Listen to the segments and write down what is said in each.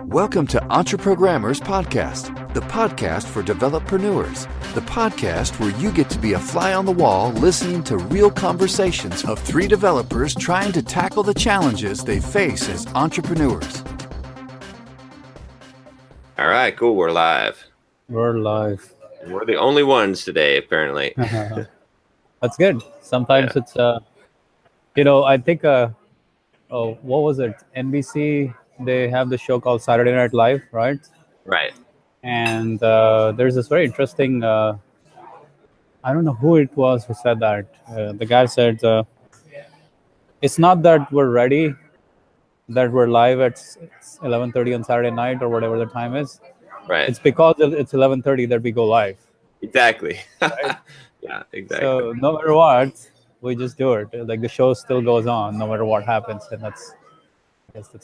Welcome to Entreprogrammers Podcast, the podcast for developreneurs, the podcast where you get to be a fly on the wall listening to real conversations of three developers trying to tackle the challenges they face as entrepreneurs. All right, cool. We're live. We're live. We're the only ones today, apparently. That's good. Sometimes it's, I think, what was it? NBC, they have the show called Saturday Night Live, right? Right. And there's this very interesting, I don't know who it was who said that. The guy said, it's not that we're ready, that we're live at 11:30 on Saturday night or whatever the time is. Right. It's because it's 11:30 that we go live. Exactly. Right? Yeah, exactly. So no matter what, we just do it. Like the show still goes on no matter what happens, and that's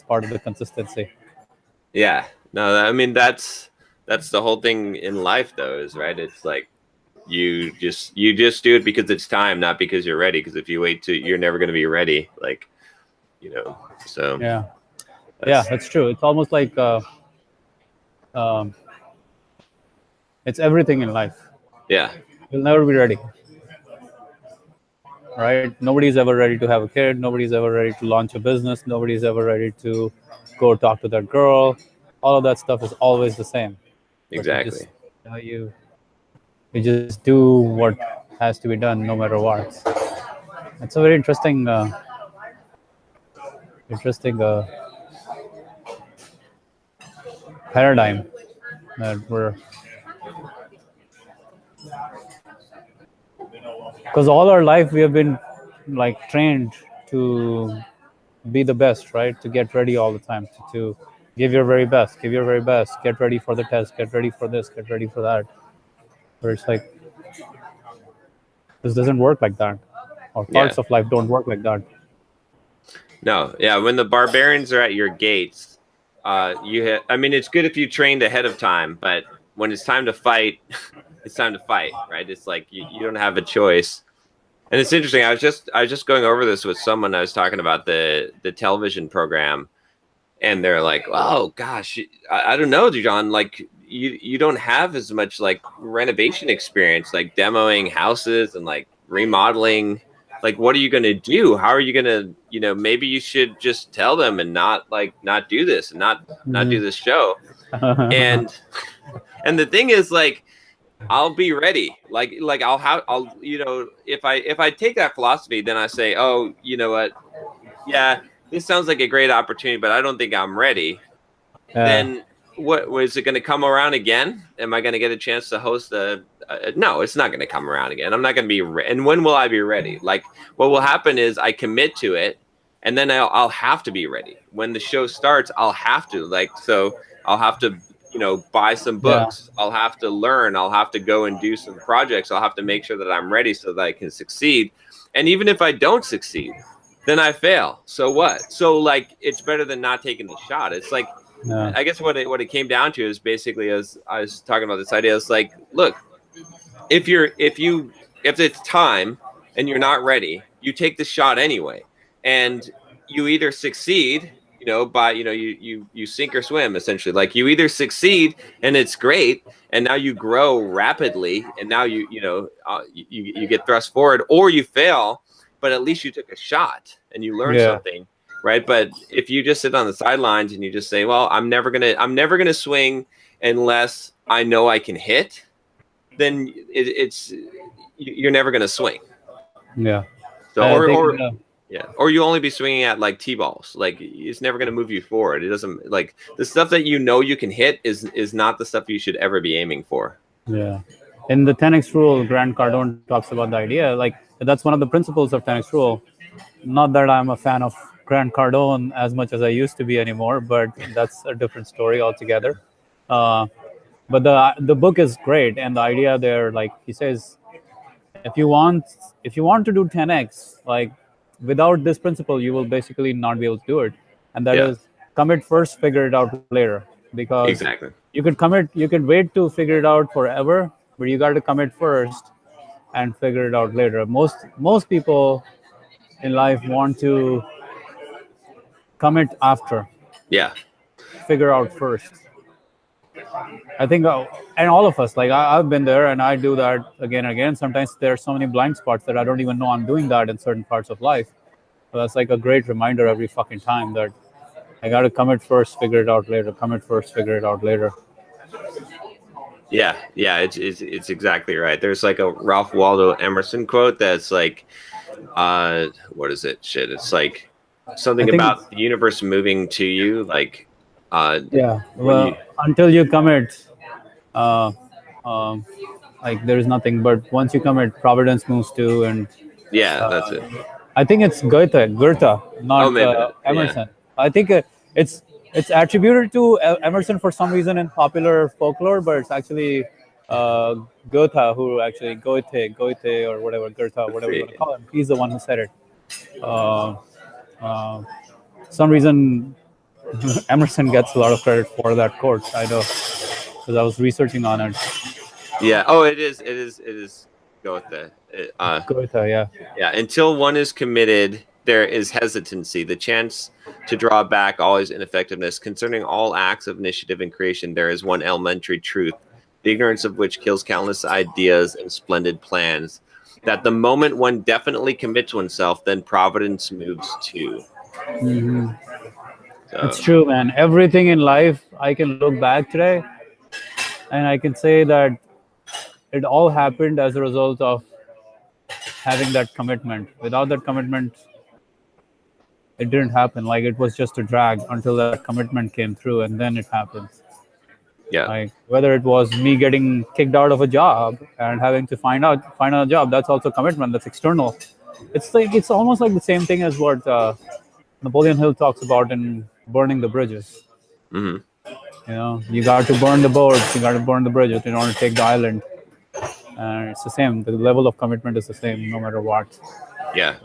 part of the consistency. Yeah. No, I mean that's the whole thing in life, though. Is right. It's like you just do it because it's time, not because you're ready. Because if you wait you're never going to be ready. Like, So Yeah, that's true. It's almost like it's everything in life. Yeah. You'll never be ready, right? Nobody's ever ready to have a kid. Nobody's ever ready to launch a business. Nobody's ever ready to go talk to that girl. All of that stuff is always the same. Exactly. You just do what has to be done no matter what. It's a very interesting paradigm that because all our life we have been like trained to be the best, right? To get ready all the time, to give your very best, get ready for the test, get ready for this, get ready for that. Where it's like, this doesn't work like that, or parts of life don't work like that. No, yeah. When the barbarians are at your gates, it's good if you trained ahead of time, but when it's time to fight, it's time to fight, right? It's like you don't have a choice. And it's interesting. I was just going over this with someone. I was talking about the television program, and they're like, "Oh gosh, I don't know, John. Like you don't have as much like renovation experience, like demoing houses and like remodeling. Like, what are you going to do? How are you going to, maybe you should just tell them and not do this and not do this show." And the thing is, like, I'll be ready. Like if I take that philosophy, then I say, oh, you know what? Yeah, this sounds like a great opportunity, but I don't think I'm ready. Then what was it going to come around again? Am I going to get a chance to host no, it's not going to come around again. I'm not going to be and when will I be ready? Like, what will happen is I commit to it, and then I'll have to be ready. When the show starts, I'll have to I'll have to buy some books. I'll have to learn. I'll have to go and do some projects. I'll have to make sure that I'm ready so that I can succeed. And even if I don't succeed, then I fail. So what? So like, it's better than not taking the shot. It's like, I guess what it came down to is basically, as I was talking about this idea, it's like, look, if it's time and you're not ready, you take the shot anyway. And you either succeed, by you sink or swim, essentially. Like, you either succeed and it's great, and now you grow rapidly, and now you get thrust forward, or you fail, but at least you took a shot and you learned something, right? But if you just sit on the sidelines and you just say, well, I'm never gonna swing unless I know I can hit, then you're never gonna swing. Yeah. So or you only be swinging at like T-balls. Like, it's never going to move you forward. It doesn't, like, the stuff that you can hit is not the stuff you should ever be aiming for. Yeah. In the 10x rule, Grant Cardone talks about the idea, like, that's one of the principles of 10x rule. Not that I'm a fan of Grant Cardone as much as I used to be anymore, but that's a different story altogether. But the book is great, and the idea there, like he says, if you want to do 10x, like, without this principle, you will basically not be able to do it. And that is commit first, figure it out later. Because you could wait to figure it out forever, but you got to commit first and figure it out later. Most people in life want to commit after. Yeah. Figure out first. I think, and all of us, like I've been there, and I do that again and again. Sometimes there are so many blind spots that I don't even know I'm doing that in certain parts of life. So that's like a great reminder every fucking time that I got to commit first, figure it out later. Commit first, figure it out later. Yeah, it's exactly right. There's like a Ralph Waldo Emerson quote that's like, what is it? Shit, it's like something about the universe moving to you, like, yeah. Well, until you commit, like there's nothing. But once you commit, Providence moves too, and yeah, that's it. I think it's Goethe, not Emerson. Yeah. I think it's attributed to Emerson for some reason in popular folklore, but it's actually Goethe who actually Goethe or whatever Goethe, whatever you want to call him. He's the one who said it. Some reason Emerson gets a lot of credit for that quote. I know because I was researching on it. Yeah. Oh, it is Goethe. Goethe, yeah. Yeah. Until one is committed, there is hesitancy. The chance to draw back always ineffectiveness. Concerning all acts of initiative and creation, there is one elementary truth, the ignorance of which kills countless ideas and splendid plans. That the moment one definitely commits oneself, then providence moves too. Mm-hmm. So. It's true, man. Everything in life, I can look back today and I can say that it all happened as a result of having that commitment. Without that commitment, it didn't happen. Like it was just a drag until that commitment came through, and then it happened. Yeah. Like whether it was me getting kicked out of a job and having to find another job, that's also commitment. That's external. It's almost like the same thing as what Napoleon Hill talks about in Burning the Bridges. Mm-hmm. You know, you got to burn the boats, you got to burn the bridges in order to take the island. And it's the same. The level of commitment is the same no matter what. Yeah.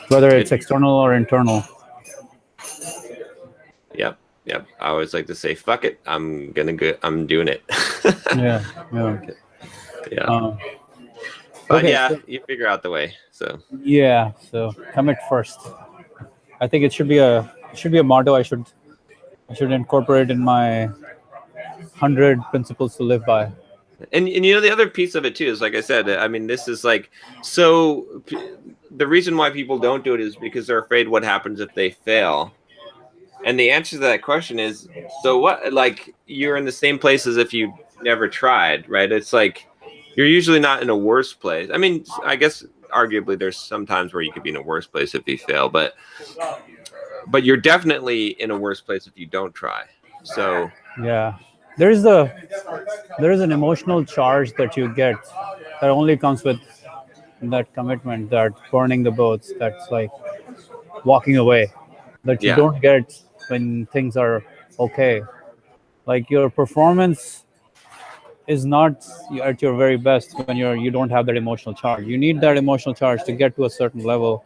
Whether it's external or internal. Yep. I always like to say, "Fuck it, I'm doing it." Yeah. But okay, yeah, you figure out the way. So. Yeah. So commit first. I think it should be a motto I should incorporate in my 100 principles to live by. And you know, the other piece of it too is, like I said, I mean, this is like, so the reason why people don't do it is because they're afraid what happens if they fail. And the answer to that question is, so what? Like, you're in the same place as if you never tried, right? It's like you're usually not in a worse place. I mean, I guess arguably there's some times where you could be in a worse place if you fail, but you're definitely in a worse place if you don't try. So yeah, there is an emotional charge that you get that only comes with that commitment, that burning the boats, that's like walking away, that you don't get when things are okay. Like your performance is not at your very best when you don't have that emotional charge. You need that emotional charge to get to a certain level.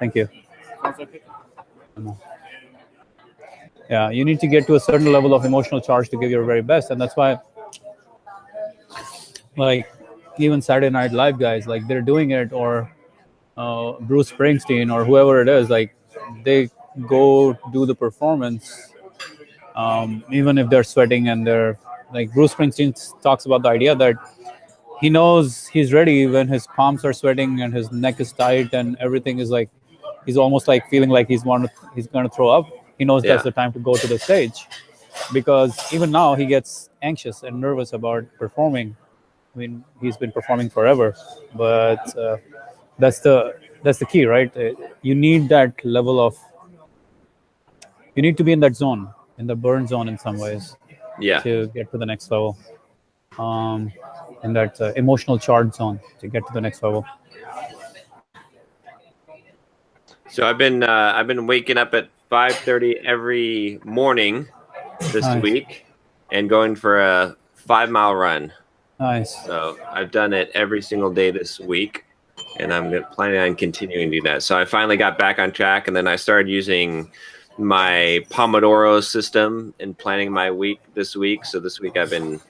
Thank you. Yeah, you need to get to a certain level of emotional charge to give your very best, and that's why, like, even Saturday Night Live guys, like they're doing it, or Bruce Springsteen or whoever it is, like they go do the performance, even if they're sweating and they're like, Bruce Springsteen talks about the idea that he knows he's ready when his palms are sweating and his neck is tight and everything is like, he's almost like feeling like he's going to throw up. He knows that's the time to go to the stage, because even now he gets anxious and nervous about performing. I mean, he's been performing forever, but that's the key, right? You need that level of, you need to be in that zone, in the burn zone in some ways, to get to the next level, in that emotional charge zone to get to the next level. So I've been waking up at 5:30 every morning this week and going for a 5-mile run. Nice. So I've done it every single day this week, and I'm planning on continuing to do that. So I finally got back on track, and then I started using my Pomodoro system and planning my week this week. So this week I've been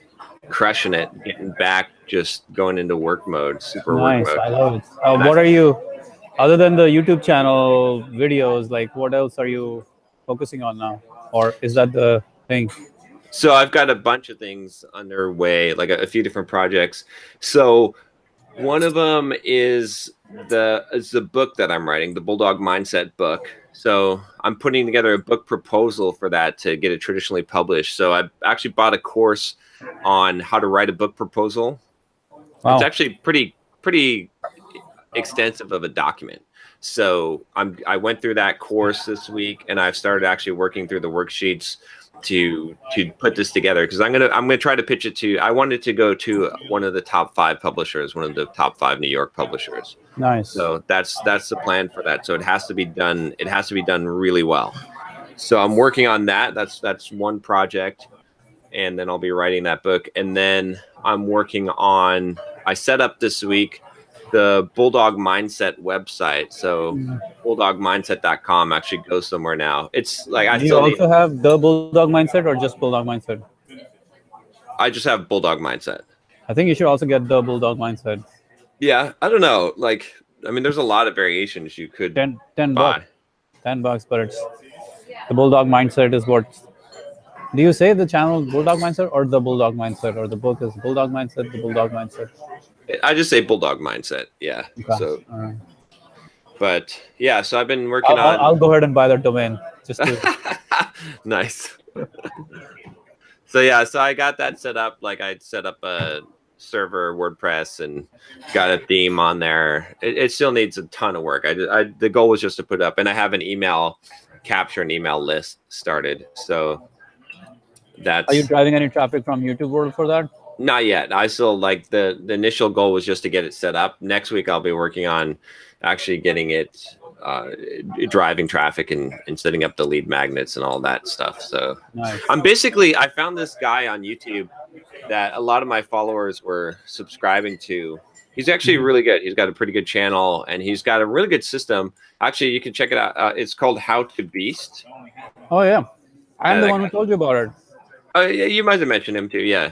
crushing it, getting back, just going into work mode, super work mode. I love it. What are you Other than the YouTube channel videos, like what else are you focusing on now, or is that the thing? So I've got a bunch of things underway, like a few different projects. So one of them is the book that I'm writing, the Bulldog Mindset book. So I'm putting together a book proposal for that to get it traditionally published. So I actually bought a course on how to write a book proposal. Wow. It's actually pretty extensive of a document. So I went through that course this week, and I've started actually working through the worksheets to put this together, because I'm gonna try to pitch it to. I wanted to go to one of the top 5 publishers, one of the top 5 New York publishers. Nice. So that's the plan for that. So it has to be done. It has to be done really well. So I'm working on that. That's one project, and then I'll be writing that book. And then I'm working on. I set up this week the Bulldog Mindset website. So bulldogmindset.com actually goes somewhere now. It's like Do you also have the Bulldog Mindset or just Bulldog Mindset? I just have Bulldog Mindset. I think you should also get the Bulldog Mindset. Yeah, I don't know. Like, I mean, there's a lot of variations you could 10 buy. bucks. $10, but it's the Bulldog Mindset is what. Do you say the channel Bulldog Mindset or the Bulldog Mindset, or the book is Bulldog Mindset, the Bulldog Mindset? I just say Bulldog Mindset. Yeah. Okay. So, All right. but yeah, so I've been working on. I'll go ahead and buy that domain just to. Nice. So yeah, so I got that set up. Like I set up a server, WordPress, and got a theme on there. It still needs a ton of work. The goal was just to put up, and I have an email capture and email list started. So that's. Are you driving any traffic from YouTube World for that? Not yet. I still like the initial goal was just to get it set up. Next week I'll be working on actually getting it driving traffic and setting up the lead magnets and all that stuff. So Nice. I found this guy on YouTube that a lot of my followers were subscribing to. He's actually really good. He's got a pretty good channel, and he's got a really good system. Actually, you can check it out. It's called How to Beast. Oh yeah, I'm the one who told you about it. Oh yeah, you might have mentioned him too. Yeah.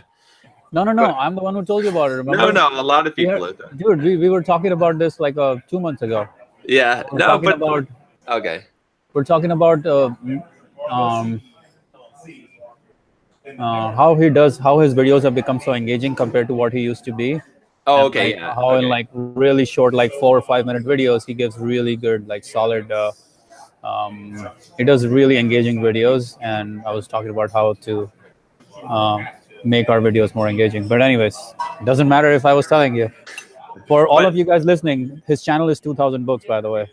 No. I'm the one who told you about it. Remember? No. A lot of people. Dude, we were talking about this like 2 months ago. Yeah. Okay. We're talking about how his videos have become so engaging compared to what he used to be. Oh, And, okay. like, Yeah. how in like really short, like 4 or 5 minute videos, he gives really good, like solid. He does really engaging videos, and I was talking about how to make our videos more engaging. But anyways, it doesn't matter if I was telling you. For all of you guys listening, his channel is 2,000 books, by the way.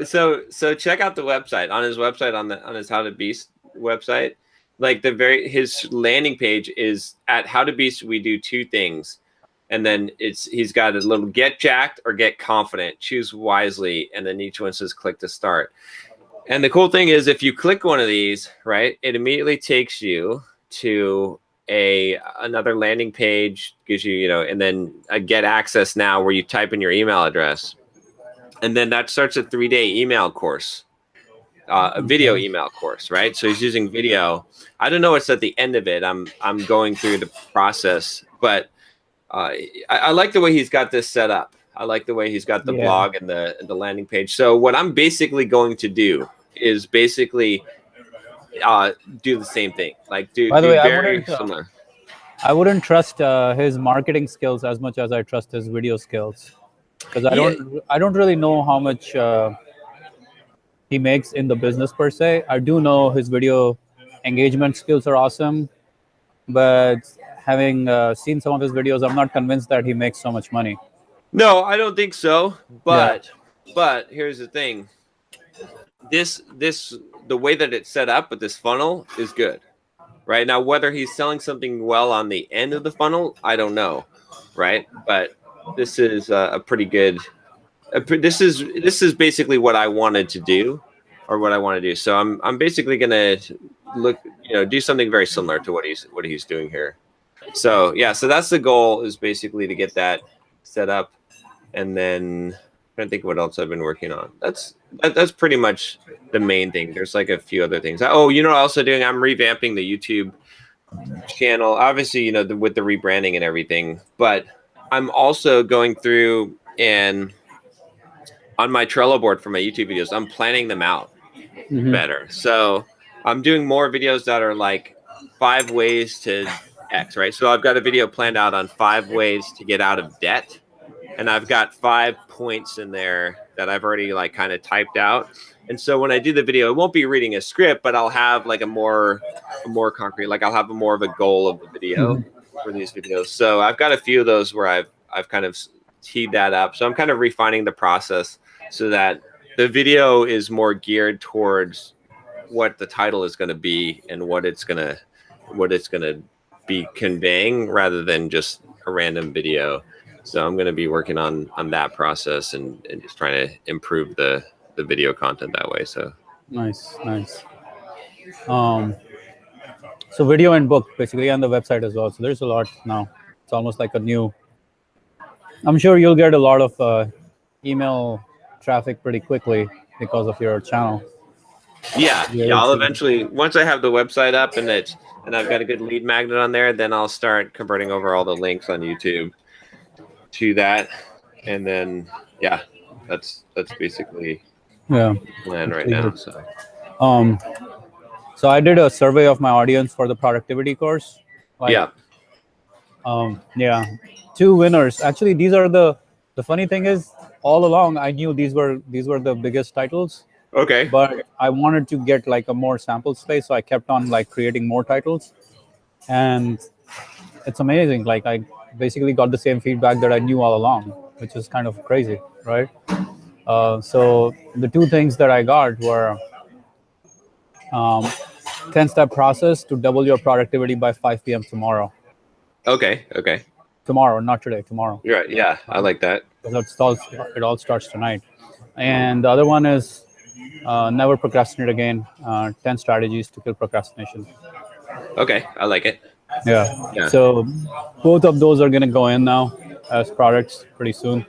So check out the website. On his website, on his How to Beast website, like his landing page is at How to Beast. We do 2 things, and then he's got a little get jacked or get confident. Choose wisely, and then each one says click to start. And the cool thing is, if you click one of these, right, it immediately takes you to another landing page, gives you, and then a get access now where you type in your email address. And then that starts a 3-day email course, a video email course, right? So he's using video. I don't know what's at the end of it. I'm going through the process, but I like the way he's got this set up. I like the way he's got the blog and the landing page. So what I'm basically going to do is basically do the same thing. Like do very similar. I wouldn't trust his marketing skills as much as I trust his video skills, because I don't really know how much he makes in the business per se. I do know his video engagement skills are awesome, but having seen some of his videos, I'm not convinced that he makes so much money. No, I don't think so. But here's the thing. The way that it's set up with this funnel is good. Right now, whether he's selling something well on the end of the funnel, I don't know. Right. But this is a pretty good. This is basically what I wanted to do, or what I want to do. So I'm basically gonna do something very similar to what he's doing here. So yeah, so that's the goal, is basically to get that set up, and then I'm trying to think what else I've been working on. That's pretty much the main thing. There's like a few other things. Oh, what I'm also doing? I'm revamping the YouTube channel. Obviously, with the rebranding and everything, but I'm also going through and on my Trello board for my YouTube videos, I'm planning them out better. So I'm doing more videos that are like 5 ways to X, right? So I've got a video planned out on 5 ways to get out of debt. And I've got 5 points in there that I've already like kind of typed out. And so when I do the video, it won't be reading a script, but I'll have like a more concrete, like I'll have more of a goal of the video for these videos. So I've got a few of those where I've kind of teed that up. So I'm kind of refining the process so that the video is more geared towards what the title is going to be and what it's going to be conveying rather than just a random video. So I'm going to be working on that process and just trying to improve the video content that way. So nice. So video and book basically on the website as well. So there's a lot now. It's almost like a new. I'm sure you'll get a lot of email traffic pretty quickly because of your channel. Yeah. I'll eventually, once I have the website up and I've got a good lead magnet on there, then I'll start converting over all the links on YouTube to that, and then that's basically the plan right now. So I did a survey of my audience for the productivity course. Like, 2 winners. Actually, these are the funny thing is, all along I knew these were the biggest titles. Okay. But I wanted to get like a more sample space, so I kept on like creating more titles, and it's amazing. Like I basically got the same feedback that I knew all along, which is kind of crazy, right? So the 2 things that I got were 10-step process to double your productivity by 5 p.m. tomorrow. Okay. Tomorrow, not today. Tomorrow. Right. Yeah, I like that. It all starts tonight. And the other one is never procrastinate again. 10 strategies to kill procrastination. Okay, I like it. Yeah. So both of those are going to go in now as products pretty soon.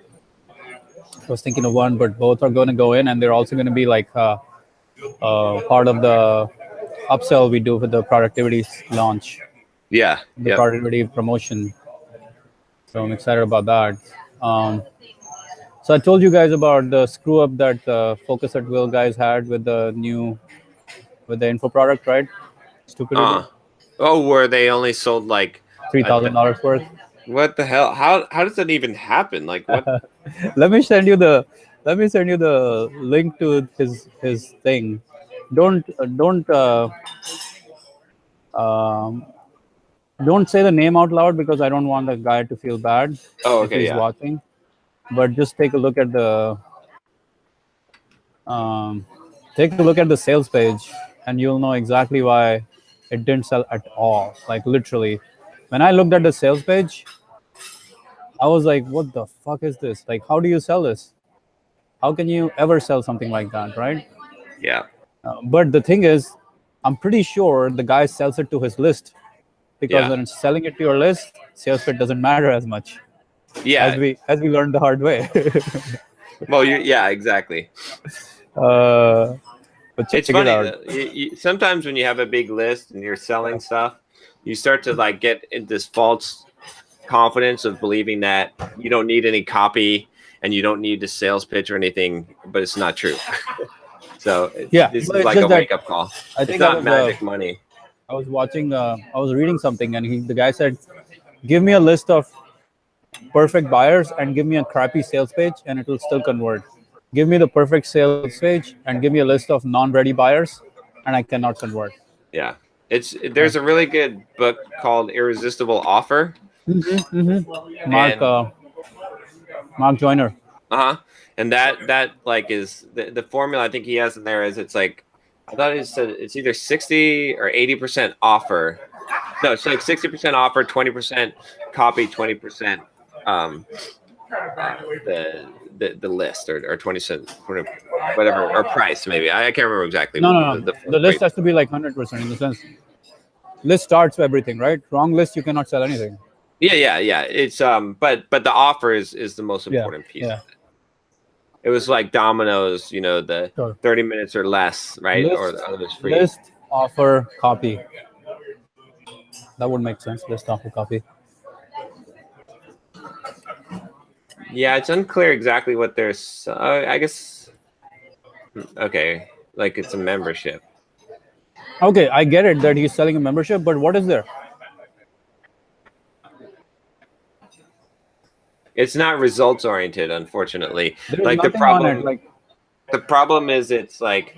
I was thinking of one, but both are going to go in, and they're also going to be like part of the upsell we do with the productivity launch. Yeah. The productivity promotion. So I'm excited about that. So I told you guys about the screw up that Focus at Will guys had with the info product, right? Stupidity. Oh, where they only sold like $3,000 worth. What the hell? How does that even happen? Like what? Let me send you the link to his thing. Don't say the name out loud because I don't want the guy to feel bad if he's watching. But just take a look at the sales page, and you'll know exactly why it didn't sell at all. Like literally, when I looked at the sales page, I was like, "What the fuck is this? Like, how do you sell this? How can you ever sell something like that, right?" Yeah. But the thing is, I'm pretty sure the guy sells it to his list, because when it's selling it to your list, sales fit doesn't matter as much. Yeah. As we learned the hard way. Well, exactly. But it's funny. Sometimes when you have a big list and you're selling stuff, you start to like get in this false confidence of believing that you don't need any copy and you don't need a sales pitch or anything, but it's not true. So this is like a wake-up call. I think it's not magic money. I was reading something, and the guy said, "Give me a list of perfect buyers and give me a crappy sales page, and it will still convert. Give me the perfect sales page and give me a list of non-ready buyers, and I cannot convert." Yeah, there's a really good book called Irresistible Offer. Mark Joyner. And that like is the formula I think he has in there is it's like, I thought it said it's either 60 or 80% offer. No, it's like 60% offer, 20% copy, 20% the list or 20 cents, whatever, or price maybe. I can't remember exactly. No. The list has to be like 100% in the sense. List starts everything, right? Wrong list, you cannot sell anything. Yeah. It's but the offer is the most important piece. Yeah. It was like Domino's, the 30 minutes or less, right? List, or the others free. List, offer, copy. That would make sense. List, offer, copy. Yeah, it's unclear exactly what they're. I guess. Okay, like it's a membership. Okay, I get it that he's selling a membership, but what is there? It's not results oriented, unfortunately. There's Like nothing on it. Like, the problem is it's like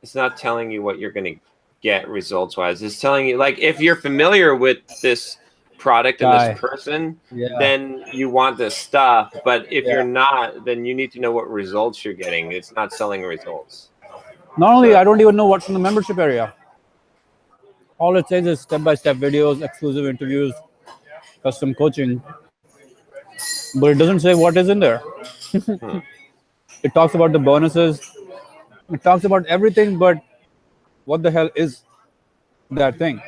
it's not telling you what you're going to get results wise. It's telling you, like, if you're familiar with this product and Guy. this person, yeah. then you want this stuff. But if Yeah. you're not, then you need to know what results you're getting. It's not selling results. Not only, I don't even know what's in the membership area. All it says is step-by-step videos, exclusive interviews, custom coaching. But it doesn't say what is in there. It talks about the bonuses. It talks about everything, but what the hell is that thing?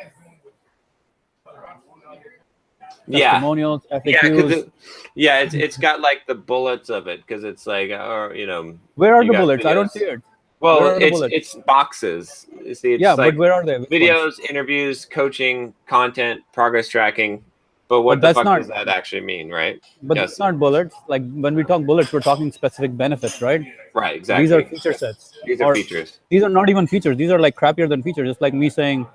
Yeah. Testimonials, FAQs. Yeah, it's got like the bullets of it because it's like, or you know. Where are you the got bullets? I don't videos. see it. Well, Where are the bullets? it's boxes. You see, it's Yeah, like but where are they? Which videos, ones? interviews, coaching, content, progress tracking. But what But the that's fuck not- does that actually mean, right? But Yes. it's not bullets. Like when we talk bullets, we're talking specific benefits, right? Right, exactly. These are feature sets. These are Or features. These are not even features. These are like crappier than features. It's like me saying,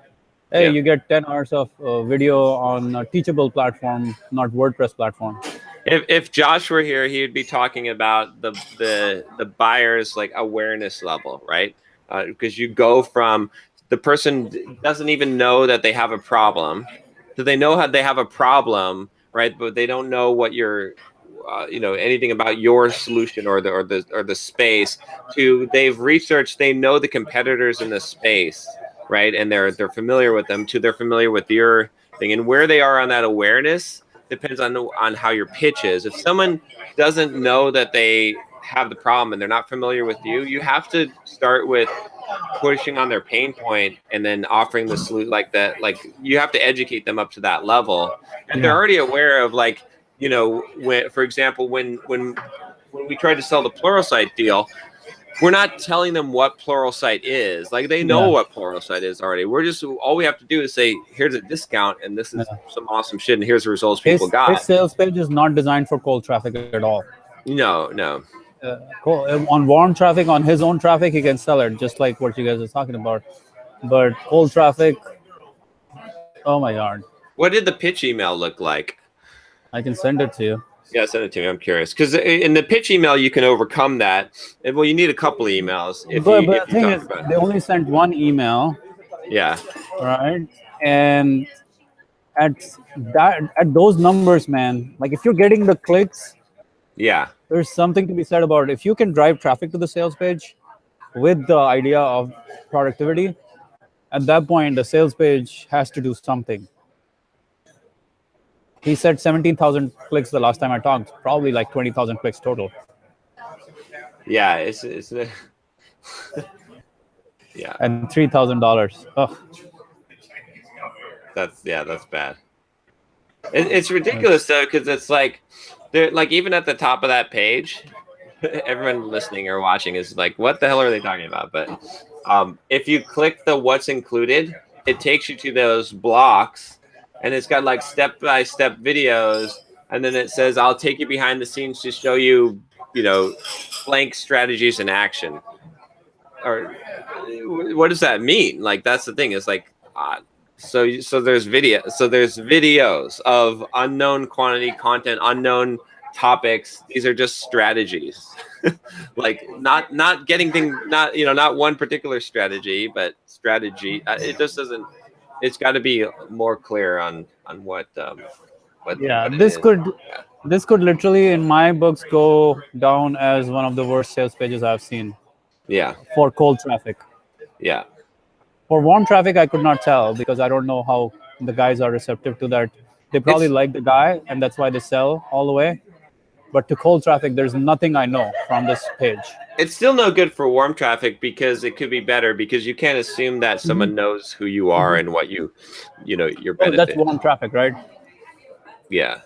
hey, Yeah. you get 10 hours of video on a Teachable platform, not WordPress platform. If Josh were here, he would be talking about the buyer's like awareness level, right? Because you go from the person doesn't even know that they have a problem. Do they know how they have a problem, right? But they don't know what your anything about your solution or the space. They've researched, they know the competitors in the space, right? And they're familiar with them. They're familiar with your thing, and where they are on that awareness depends on how your pitch is. If someone doesn't know that they have the problem and they're not familiar with you, you have to start with pushing on their pain point and then offering the solution like that. Like you have to educate them up to that level, and they're already aware of, like, you know, when, for example, when we tried to sell the Pluralsight deal, we're not telling them what Pluralsight is. Like they know what Pluralsight is already. We're just, all we have to do is say, here's a discount and this is some awesome shit and here's the results people got. His sales page is not designed for cold traffic at all. No. On warm traffic, on his own traffic, he can sell it, just like what you guys are talking about. But cold traffic, oh my God. What did the pitch email look like? I can send it to you. Yeah, send it to me. I'm curious. Because in the pitch email, you can overcome that. And, well, you need a couple of emails. But the thing is, they only sent one email. Yeah. Right. And at those numbers, man, like if you're getting the clicks, yeah, there's something to be said about it. If you can drive traffic to the sales page with the idea of productivity, at that point, the sales page has to do something. He said 17,000 clicks the last time I talked, probably like 20,000 clicks total. Yeah, it's yeah. And $3,000. Oh. That's bad. It's ridiculous though, because it's like they're like, even at the top of that page, everyone listening or watching is like, what the hell are they talking about? But if you click the what's included, it takes you to those blocks. And it's got like step-by-step videos, and then it says, "I'll take you behind the scenes to show you, blank strategies in action." Or what does that mean? Like that's the thing. It's like, so there's video. So there's videos of unknown quantity content, unknown topics. These are just strategies, like not getting things, not one particular strategy, but strategy. It just doesn't. It's got to be more clear on what. This could literally, in my books, go down as one of the worst sales pages I've seen. Yeah. For cold traffic. Yeah. For warm traffic, I could not tell because I don't know how the guys are receptive to that. They probably like the guy, and that's why they sell all the way. But to cold traffic, there's nothing I know from this page. It's still no good for warm traffic because it could be better, because you can't assume that someone knows who you are and what your benefit. That's warm traffic, right? Yeah.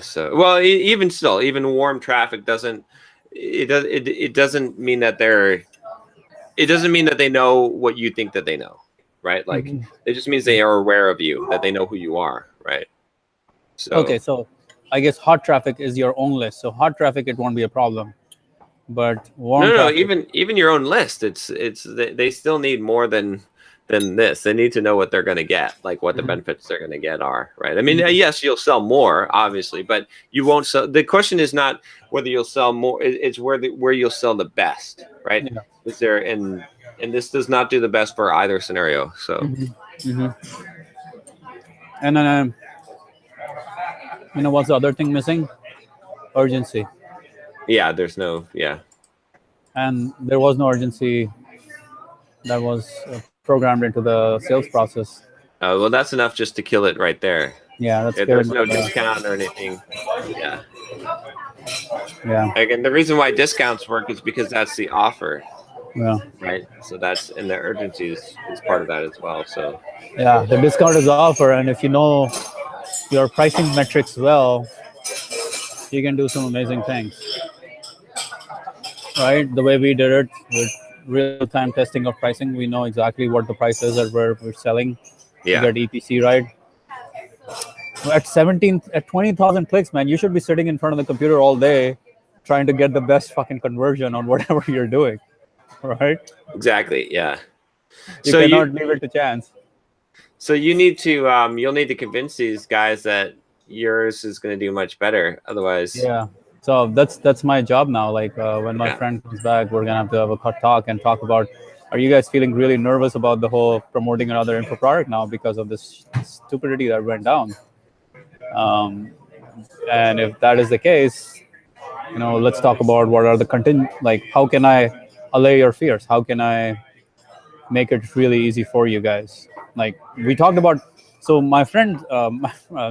So, well, even still, even warm traffic doesn't mean that it doesn't mean that they know what you think that they know, right? Like it just means they are aware of you, that they know who you are, right? So okay, so I guess hot traffic is your own list. So hot traffic, it won't be a problem. But warm No, traffic, even your own list. They still need more than this. They need to know what they're going to get, like what the benefits they're going to get are, right? I mean, yes, you'll sell more, obviously, but you won't sell. The question is not whether you'll sell more; it's where you'll sell the best, right? Yeah. Is there and this does not do the best for either scenario. So and then what's the other thing missing? Urgency. yeah, there's no And there was no urgency that was programmed into the sales process. well, that's enough just to kill it right there. Yeah, that's good. There's no discount or anything. Yeah. Yeah, Again, the reason why discounts work is because that's the offer, yeah, right? So that's and the urgency is part of that as well. So yeah. The discount is the offer, and if you know your pricing metrics well, you can do some amazing things. Right? The way we did it with real-time testing of pricing, we know exactly what the price is that we're selling. yeah, To get EPC right. At 20,000 clicks, man, you should be sitting in front of the computer all day trying to get the best fucking conversion on whatever you're doing, right? exactly. Yeah. You So cannot leave it to chance. So you need to you'll need to convince these guys that yours is going to do much better. Otherwise, Yeah. So that's my job now. Like when my Yeah. friend comes back, we're gonna have to have a talk and talk about. Are you guys feeling really nervous about the whole promoting another info product now because of this stupidity that went down? And if that is the case, let's talk about what are the like how can I allay your fears? How can I make it really easy for you guys? Like we talked about. So my friend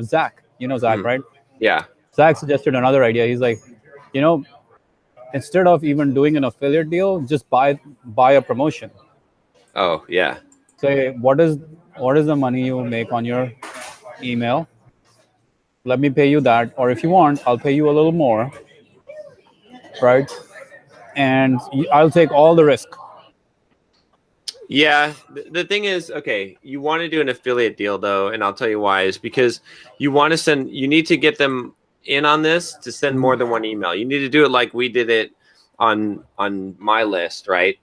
Zach, Zach, right? yeah, Zach suggested another idea. He's like, instead of even doing an affiliate deal, just buy a promotion. oh yeah, Say what is the money you make on your email? Let me pay you that, or if you want, I'll pay you a little more, right? And I'll take all the risk. yeah. The thing is, okay, you want to do an affiliate deal though, and I'll tell you why. Is because you need to get them in on this to send more than one email. You need to do it like we did it on my list, right?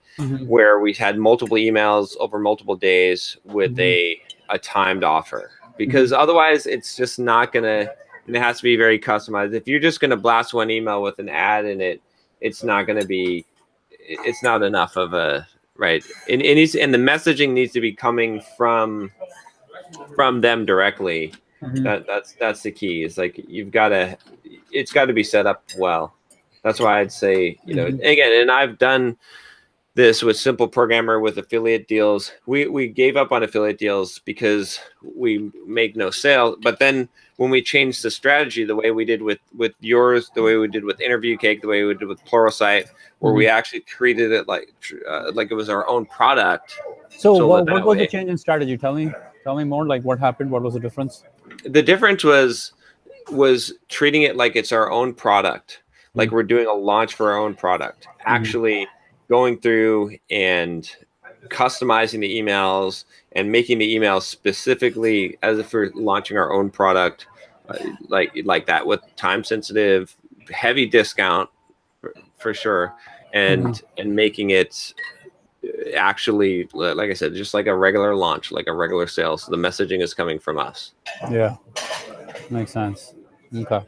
Where we had multiple emails over multiple days with a timed offer, because otherwise it's just not gonna. And it has to be very customized. If you're just gonna blast one email with an ad in it, it's not gonna be. It's not enough of a right. And the messaging needs to be coming from them directly. That's the key. It's like it's got to be set up well. That's why I'd say, again, and I've done this with Simple Programmer with affiliate deals. We gave up on affiliate deals because we make no sale. But then when we changed the strategy, the way we did with yours, the way we did with Interview Cake, the way we did with Pluralsight, where we actually treated it like it was our own product. So what was the change in strategy? Tell me more. Like what happened? What was the difference? The difference was treating it like it's our own product, like we're doing a launch for our own product. Actually going through and customizing the emails and making the emails specifically as if we're launching our own product, like that, with time sensitive, heavy discount for sure, and making it actually, like I said, just like a regular launch, like a regular sale. So the messaging is coming from us. Yeah, makes sense. Okay.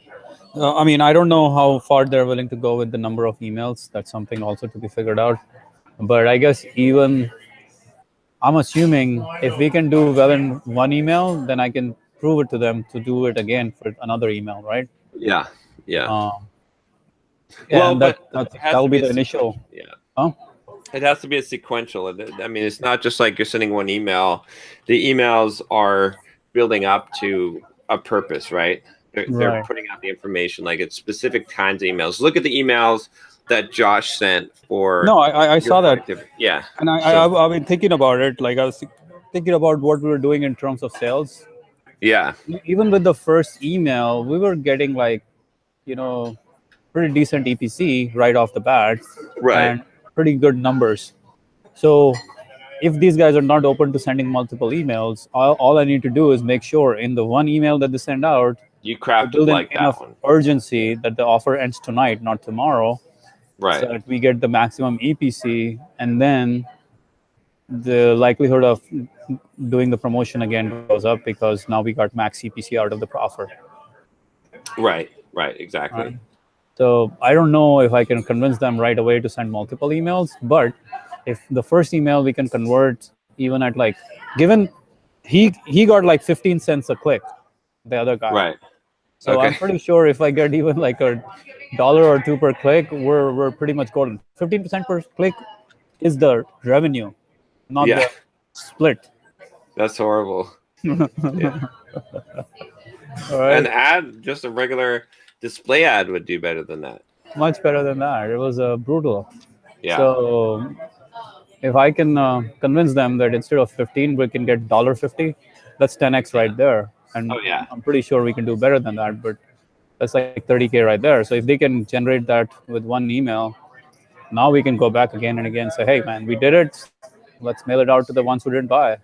I mean, I don't know how far they're willing to go with the number of emails. That's something also to be figured out. But I guess even I'm assuming if we can do well in one email, then I can prove it to them to do it again for another email, right? Yeah. Well, that will be the initial. Yeah. Huh? It has to be a sequential. I mean, it's not just like you're sending one email. The emails are building up to a purpose, right? They're putting out the information, like it's specific kinds of emails. Look at the emails that Josh sent for. No, I saw that. Yeah. And I've been thinking about it. Like I was thinking about what we were doing in terms of sales. Yeah. Even with the first email, we were getting pretty decent EPC right off the bat. Right. And pretty good numbers. So if these guys are not open to sending multiple emails, all I need to do is make sure in the one email that they send out, You crafted build in like that enough one. urgency that the offer ends tonight, not tomorrow, Right. so that we get the maximum EPC, and then the likelihood of doing the promotion again goes up because now we got max EPC out of the offer. Right. Exactly. Right. So I don't know if I can convince them right away to send multiple emails, but if the first email we can convert even at like, given he got like 15 cents a click, the other guy. Right. So Okay. I'm pretty sure if I get even like $1 or $2 per click, we're pretty much golden. 15% per click is the revenue, not Yeah. the split. That's horrible. All right. An ad, just a regular display ad, would do better than that. Much better than that. It was brutal. Yeah. So if I can convince them that instead of 15 we can get $1.50, that's 10x right there. And Oh, yeah. I'm pretty sure we can do better than that, but that's like 30K right there. So if they can generate that with one email, now we can go back again and again and say, hey man, we did it, let's mail it out to the ones who didn't buy,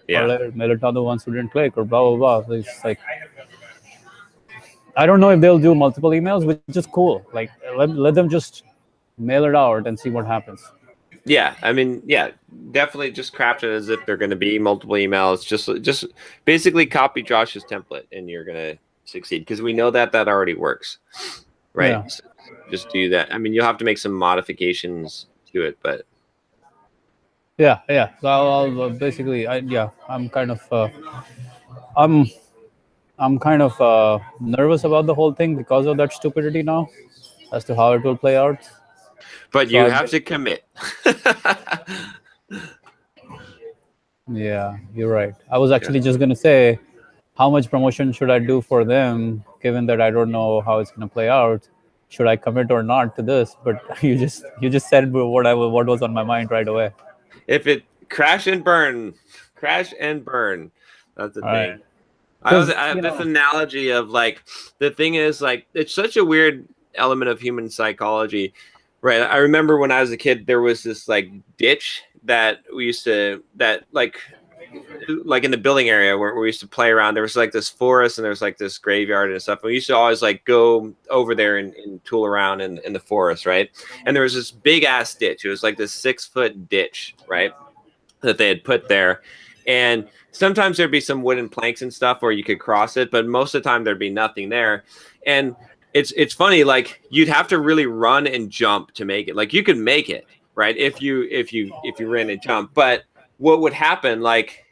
Yeah. or mail it to the ones who didn't click, or blah blah blah. It's like, I don't know if they'll do multiple emails, which is cool. Like let them just mail it out and see what happens. Yeah, I mean, yeah, definitely just craft it as if they're going to be multiple emails. Just basically copy Josh's template, and you're going to succeed because we know that already works, right? Yeah. So just do that. I mean, you'll have to make some modifications to it, but Yeah. So I'll basically, I'm kind of, I'm kind of nervous about the whole thing because of that stupidity now, as to how it will play out. you So have to commit. Yeah, you're right. I was actually just gonna say, how much promotion should I do for them, given that I don't know how it's gonna play out? Should I commit or not to this? But you just said what was on my mind right away. If it crash and burn. That's the All thing. right. I 'Cause, have you this know- analogy of like, the thing is like, it's such a weird element of human psychology, right? I remember when I was a kid, there was this like ditch that we used to, that like in the building area where we used to play around. There was like this forest and there was like this graveyard and stuff. And we used to always like go over there and tool around in the forest, right? And there was this big ass ditch. It was like this 6-foot ditch, right? That they had put there. And sometimes there'd be some wooden planks and stuff where you could cross it, but most of the time there'd be nothing there. And it's funny, like you'd have to really run and jump to make it. Like you could make it, right? If you ran and jump. But what would happen, like,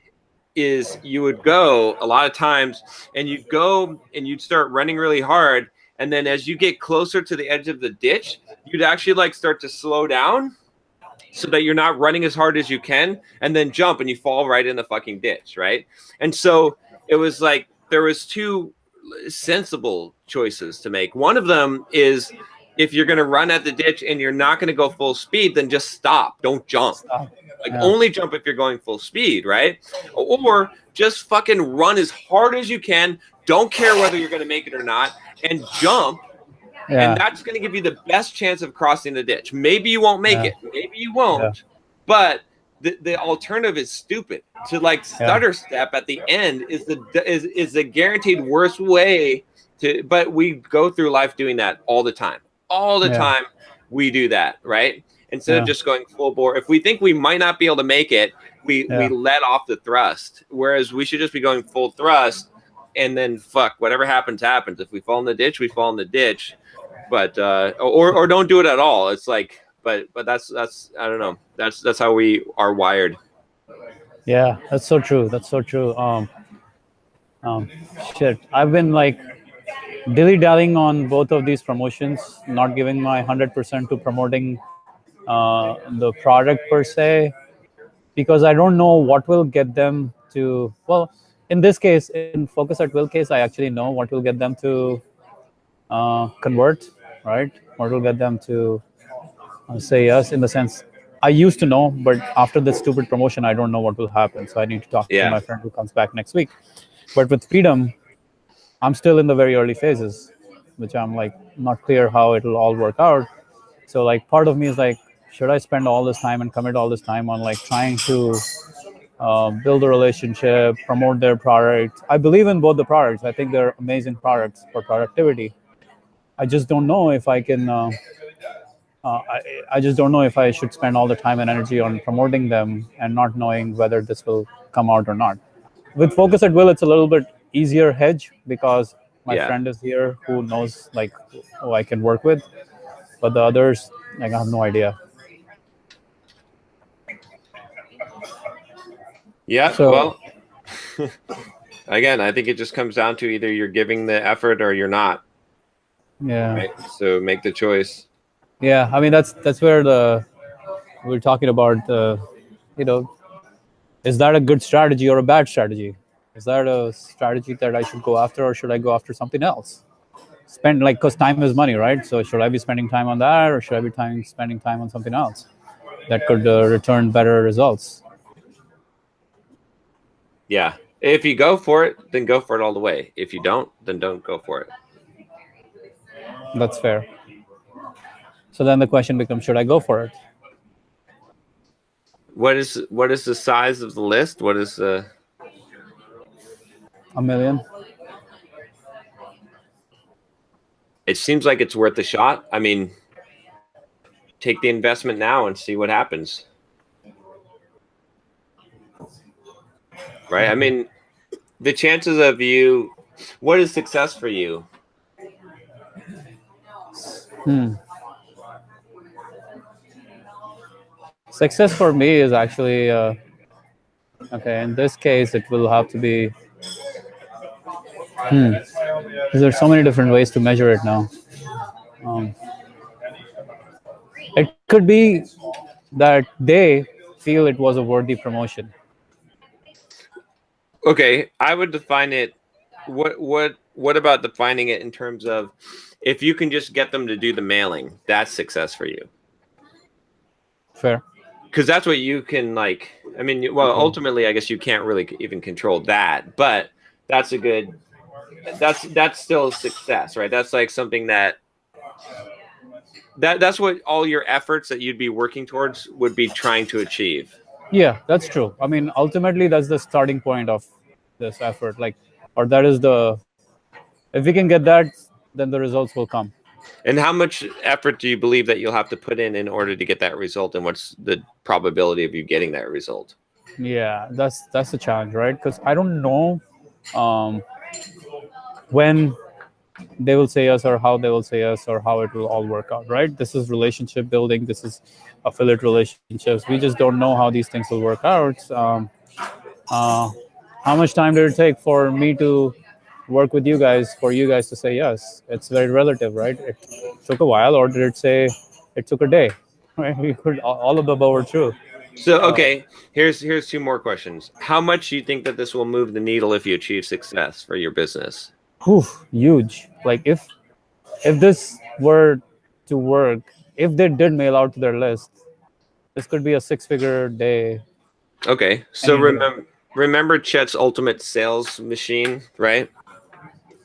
is you would go a lot of times and you'd go and you'd start running really hard. And then as you get closer to the edge of the ditch, you'd actually like start to slow down so that you're not running as hard as you can, and then jump and you fall right in the fucking ditch, right? And so it was like there was two sensible choices to make. One of them is, if you're going to run at the ditch and you're not going to go full speed, then just stop. Don't jump. Like only jump if you're going full speed, right? Or just fucking run as hard as you can. Don't care whether you're going to make it or not, and jump. Yeah. And that's going to give you the best chance of crossing the ditch. Maybe you won't make it. Maybe you won't. But the alternative is stupid. To like stutter step at the end is the guaranteed worst way to. But we go through life doing that all the time. All the time we do that, right? Instead of just going full bore. If we think we might not be able to make it, we let off the thrust. Whereas we should just be going full thrust, and then fuck, whatever happens, happens. If we fall in the ditch, we fall in the ditch. But or don't do it at all. It's like, but that's I don't know. That's how we are wired. Yeah, that's so true. Shit, I've been like dilly-dallying on both of these promotions, not giving my 100% to promoting the product per se, because I don't know what will get them to. Well, in this case, in Focus at Will case, I actually know what will get them to convert, right? What will get them to say yes, in the sense, I used to know, but after this stupid promotion, I don't know what will happen. So I need to talk to my friend who comes back next week. But with Freedom, I'm still in the very early phases, which I'm like not clear how it'll all work out. So like part of me is like, should I spend all this time and commit all this time on like trying to build a relationship, promote their product. I believe in both the products. I think they're amazing products for productivity. I just don't know if I can. I just don't know if I should spend all the time and energy on promoting them and not knowing whether this will come out or not. With Focus at Will, it's a little bit easier hedge because my friend is here who knows like who I can work with. But the others, like, I have no idea. Yeah, well, again, I think it just comes down to either you're giving the effort or you're not. Yeah. Right? So make the choice. Yeah, I mean that's where we're talking about the, is that a good strategy or a bad strategy? Is that a strategy that I should go after, or should I go after something else? Because time is money, right? So should I be spending time on that, or should I be spending time on something else that could return better results? Yeah. If you go for it, then go for it all the way. If you don't, then don't go for it. That's fair. So then the question becomes, should I go for it? What is the size of the list? What is the... $1 million. It seems like it's worth a shot. I mean, take the investment now and see what happens. Right? I mean, the chances of you... What is success for you? Success for me is actually... okay, in this case, it will have to be... Because there's so many different ways to measure it now. It could be that they feel it was a worthy promotion. Okay, I would define it. What about defining it in terms of if you can just get them to do the mailing, that's success for you? Fair. Because that's what you can like. I mean, well, ultimately, I guess you can't really even control that, but that's a good. That's still success, right? That's like something that's what all your efforts that you'd be working towards would be trying to achieve. Yeah, that's true. I mean, ultimately, that's the starting point of this effort. If we can get that, then the results will come. And how much effort do you believe that you'll have to put in order to get that result? And what's the probability of you getting that result? Yeah, that's the challenge, right? Because I don't know when they will say yes or how they will say yes or how it will all work out, right? This is relationship building. This is affiliate relationships. We just don't know how these things will work out. How much time did it take for me to work with you guys, for you guys to say yes? It's very relative, right? It took a while, or did it say it took a day? Right? We could, all of the above are true. So, okay, here's two more questions. How much do you think that this will move the needle if you achieve success for your business? Huge. Like if this were to work, if they did mail out to their list, this could be a 6-figure day. Okay, so remember Chet's Ultimate Sales Machine, right?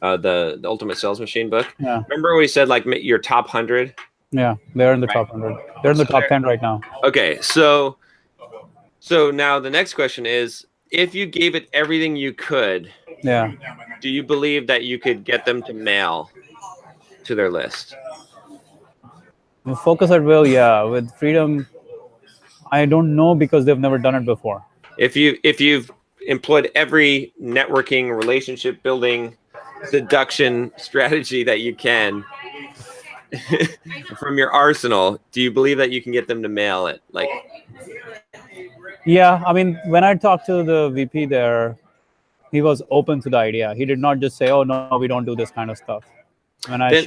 The Ultimate Sales Machine book. Yeah. Remember we said like your top 100? Yeah, they're in the top 100. They're in the top 10 right now. Okay, so now the next question is, if you gave it everything you could, do you believe that you could get them to mail to their list? With Focus at Will, yeah. With Freedom, I don't know because they've never done it before. If you've employed every networking, relationship building, seduction strategy that you can from your arsenal, do you believe that you can get them to mail it? Like, yeah, I mean, when I talked to the VP there, he was open to the idea. He did not just say, "Oh no, we don't do this kind of stuff." When I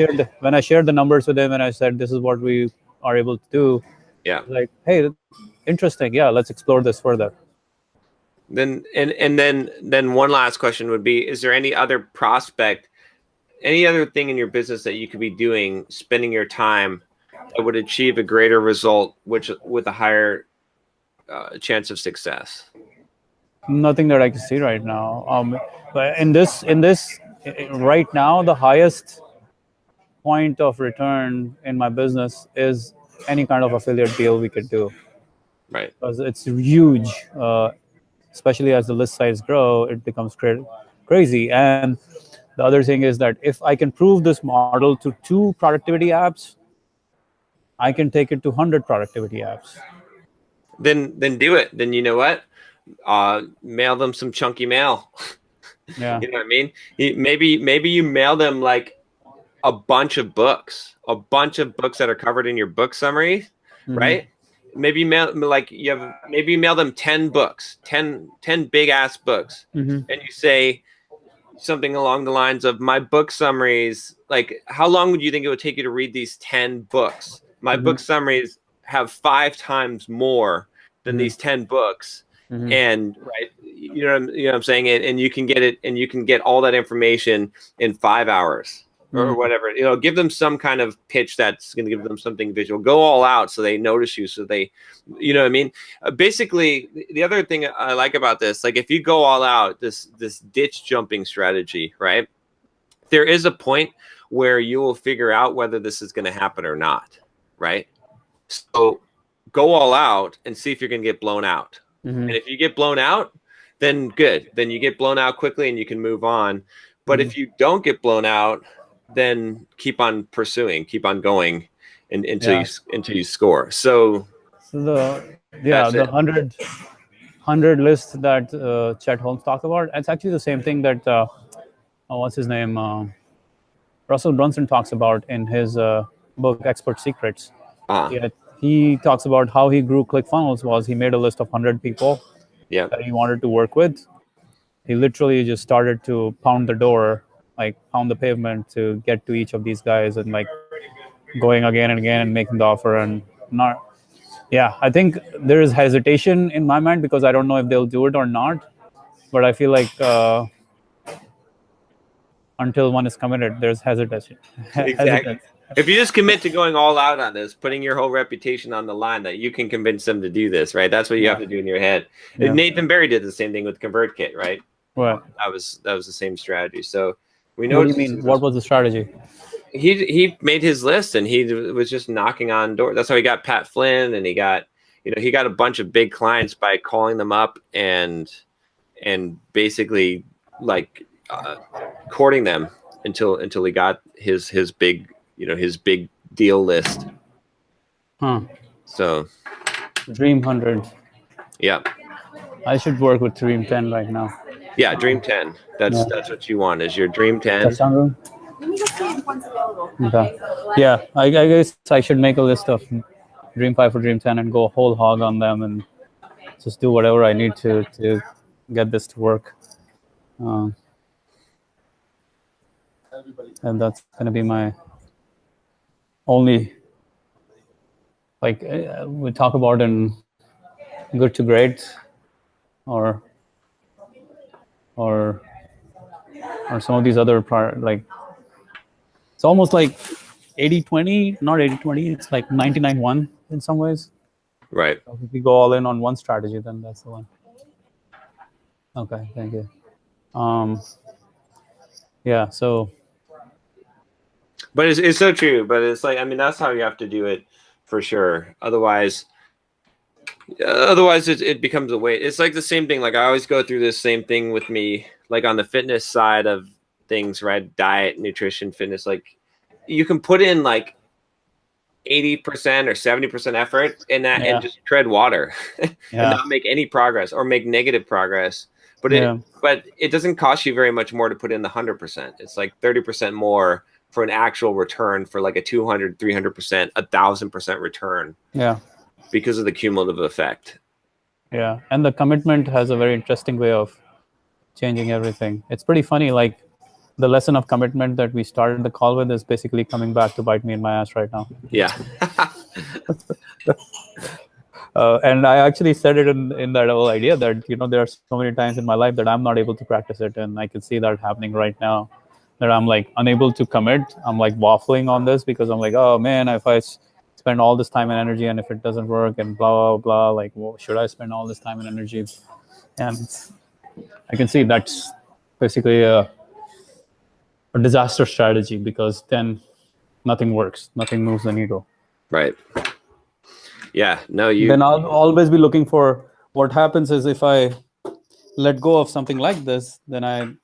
shared the numbers with him and I said, "This is what we are able to do," like, "Hey, interesting. Yeah, let's explore this further." Then one last question would be: is there any other prospect, any other thing in your business that you could be doing, spending your time, that would achieve a greater result, which with a higher chance of success? Nothing that I can see right now. But in this right now, the highest point of return in my business is any kind of affiliate deal we could do. Right. Because it's huge. especially as the list size grow, it becomes crazy. And the other thing is that if I can prove this model to 2 productivity apps, I can take it to 100 productivity apps. Then do it. Then you know what? Mail them some chunky mail. Yeah. You know what I mean? Maybe you mail them like a bunch of books that are covered in your book summary, right? Maybe mail them 10 books, 10 big ass books, and you say something along the lines of, my book summaries, like, how long would you think it would take you to read these 10 books? My book summaries have 5 times more than these 10 books. And right, you know what I'm saying? And you can get it, and you can get all that information in 5 hours or whatever. You know, give them some kind of pitch that's going to give them something visual. Go all out so they notice you, so they, you know what I mean? Basically, the other thing I like about this, like, if you go all out, this ditch jumping strategy, right? There is a point where you will figure out whether this is going to happen or not, right? So go all out and see if you're going to get blown out. And if you get blown out, then good. Then you get blown out quickly and you can move on. But if you don't get blown out, then keep on pursuing, keep on going until you score. So the 100 list that Chet Holmes talked about, it's actually the same thing that what's his name, Russell Brunson talks about in his book Expert Secrets. He talks about how he grew ClickFunnels was he made a list of 100 people that he wanted to work with. He literally just started to pound the door, like pound the pavement to get to each of these guys, and like going again and again and making the offer. And not, I think there is hesitation in my mind because I don't know if they'll do it or not. But I feel like until one is committed, there's hesitation. Exactly. If you just commit to going all out on this, putting your whole reputation on the line, that you can convince them to do this, right? That's what you have to do in your head. And Nathan Barry did the same thing with ConvertKit, right? Right. That was the same strategy. So we know. What do you mean? What was the strategy? He made his list and he was just knocking on doors. That's how he got Pat Flynn, and he got a bunch of big clients by calling them up and basically like courting them until he got his big deal list. So Dream 100. Yeah. I should work with Dream 10 right now. Yeah, Dream 10. That's what you want, is your Dream 10. Okay. Yeah, I guess I should make a list of Dream 5 or Dream 10 and go whole hog on them and just do whatever I need to get this to work. And that's going to be my only, like, we talk about in good to great or some of these other like, it's almost like 80-20, not 80-20, it's like 99-1 in some ways. Right. So if we go all in on one strategy, then that's the one. Okay, thank you. Yeah, so. But it's so true. But it's like, I mean, that's how you have to do it for sure. Otherwise it becomes a weight. It's like the same thing. Like, I always go through this same thing with me, like on the fitness side of things, right? Diet, nutrition, fitness. Like, you can put in like 80% or 70% effort in that and just tread water and not make any progress or make negative progress. But it doesn't cost you very much more to put in the 100%. It's like 30% more for an actual return, for like a 200, 300%, 1,000% return. Yeah. Because of the cumulative effect. Yeah. And the commitment has a very interesting way of changing everything. It's pretty funny. Like, the lesson of commitment that we started the call with is basically coming back to bite me in my ass right now. Yeah. And I actually said it in that whole idea that, there are so many times in my life that I'm not able to practice it. And I can see that happening right now, that I'm like unable to commit. I'm like waffling on this because I'm like, oh man, if I spend all this time and energy and if it doesn't work and blah, blah, blah, like, well, should I spend all this time and energy? And I can see that's basically a disaster strategy, because then nothing works, nothing moves the needle. Right. Yeah. No, Then I'll always be looking for, what happens is if I let go of something like this, then I'm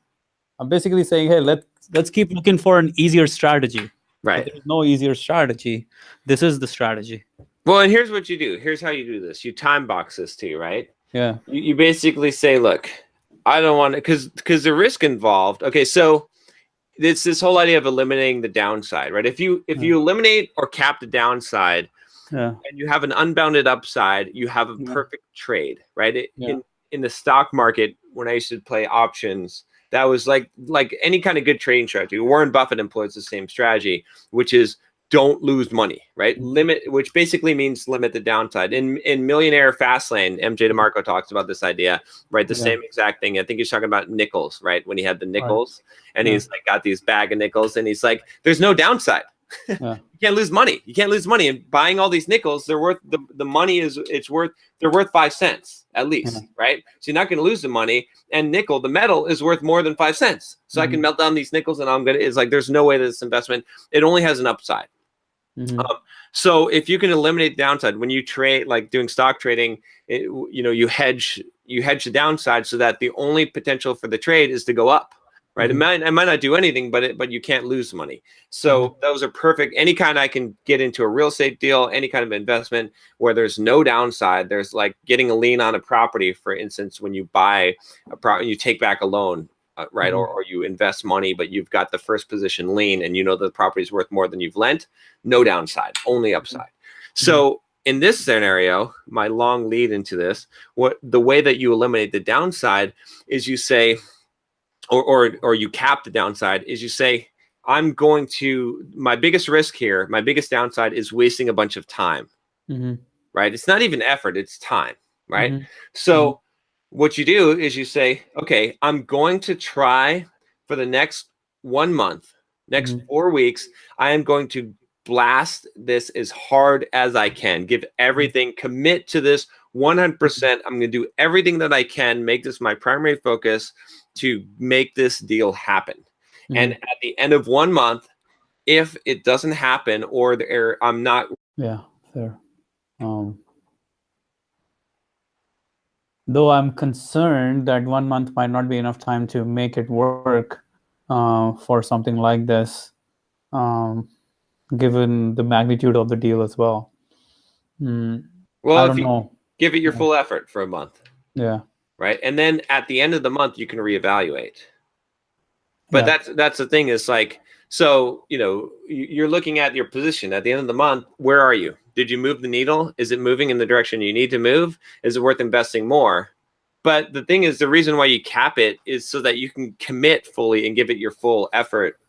basically saying, hey, let's keep looking for an easier strategy. Right. But there's no easier strategy. This is the strategy. Well, and here's what you do. Here's how you do this. You time box this too, right? Yeah. You basically say, look, I don't want to, because the risk involved. Okay, so it's this whole idea of eliminating the downside, right? If you eliminate or cap the downside, Yeah. and you have an unbounded upside, you have a perfect trade, right? In the stock market, when I used to play options, that was like any kind of good trading strategy. Warren Buffett employs the same strategy, which is don't lose money, right? Limit, which basically means limit the downside. In Millionaire Fastlane, MJ DeMarco talks about this idea, right? The same exact thing. I think he's talking about nickels, right? When he had the nickels, and he's like got these bag of nickels, and he's like, there's no downside. You can't lose money. You can't lose money. And buying all these nickels, they're worth the money is they're worth 5 cents at least, right? So you're not going to lose the money. And nickel, the metal, is worth more than 5 cents. So I can melt down these nickels, and it's like there's no way that this investment, it only has an upside. So if you can eliminate downside when you trade, like doing stock trading, you hedge the downside so that the only potential for the trade is to go up. Right, it might not do anything, but you can't lose money. So those are perfect. Any kind I can get into a real estate deal, any kind of investment where there's no downside. There's like getting a lien on a property, for instance, when you buy a property, you take back a loan, right, or you invest money, but you've got the first position lien, and the property is worth more than you've lent. No downside, only upside. So in this scenario, my long lead into this, the way that you eliminate the downside is you say, or you cap the downside, is you say, my biggest risk here, my biggest downside is wasting a bunch of time, right? It's not even effort, it's time, right? So what you do is you say, okay, I'm going to try for the next 1 month, next 4 weeks, I am going to blast this as hard as I can, give everything, commit to this 100%. I'm going to do everything that I can, make this my primary focus to make this deal happen. And at the end of 1 month, if it doesn't happen, or I'm not. Yeah, fair. Though I'm concerned that 1 month might not be enough time to make it work for something like this, given the magnitude of the deal as well. Well, I don't know. Give it your full effort for a month. Yeah. Right. And then at the end of the month, you can reevaluate. But that's the thing, is like, so, you're looking at your position at the end of the month. Where are you? Did you move the needle? Is it moving in the direction you need to move? Is it worth investing more? But the thing is, the reason why you cap it is so that you can commit fully and give it your full effort,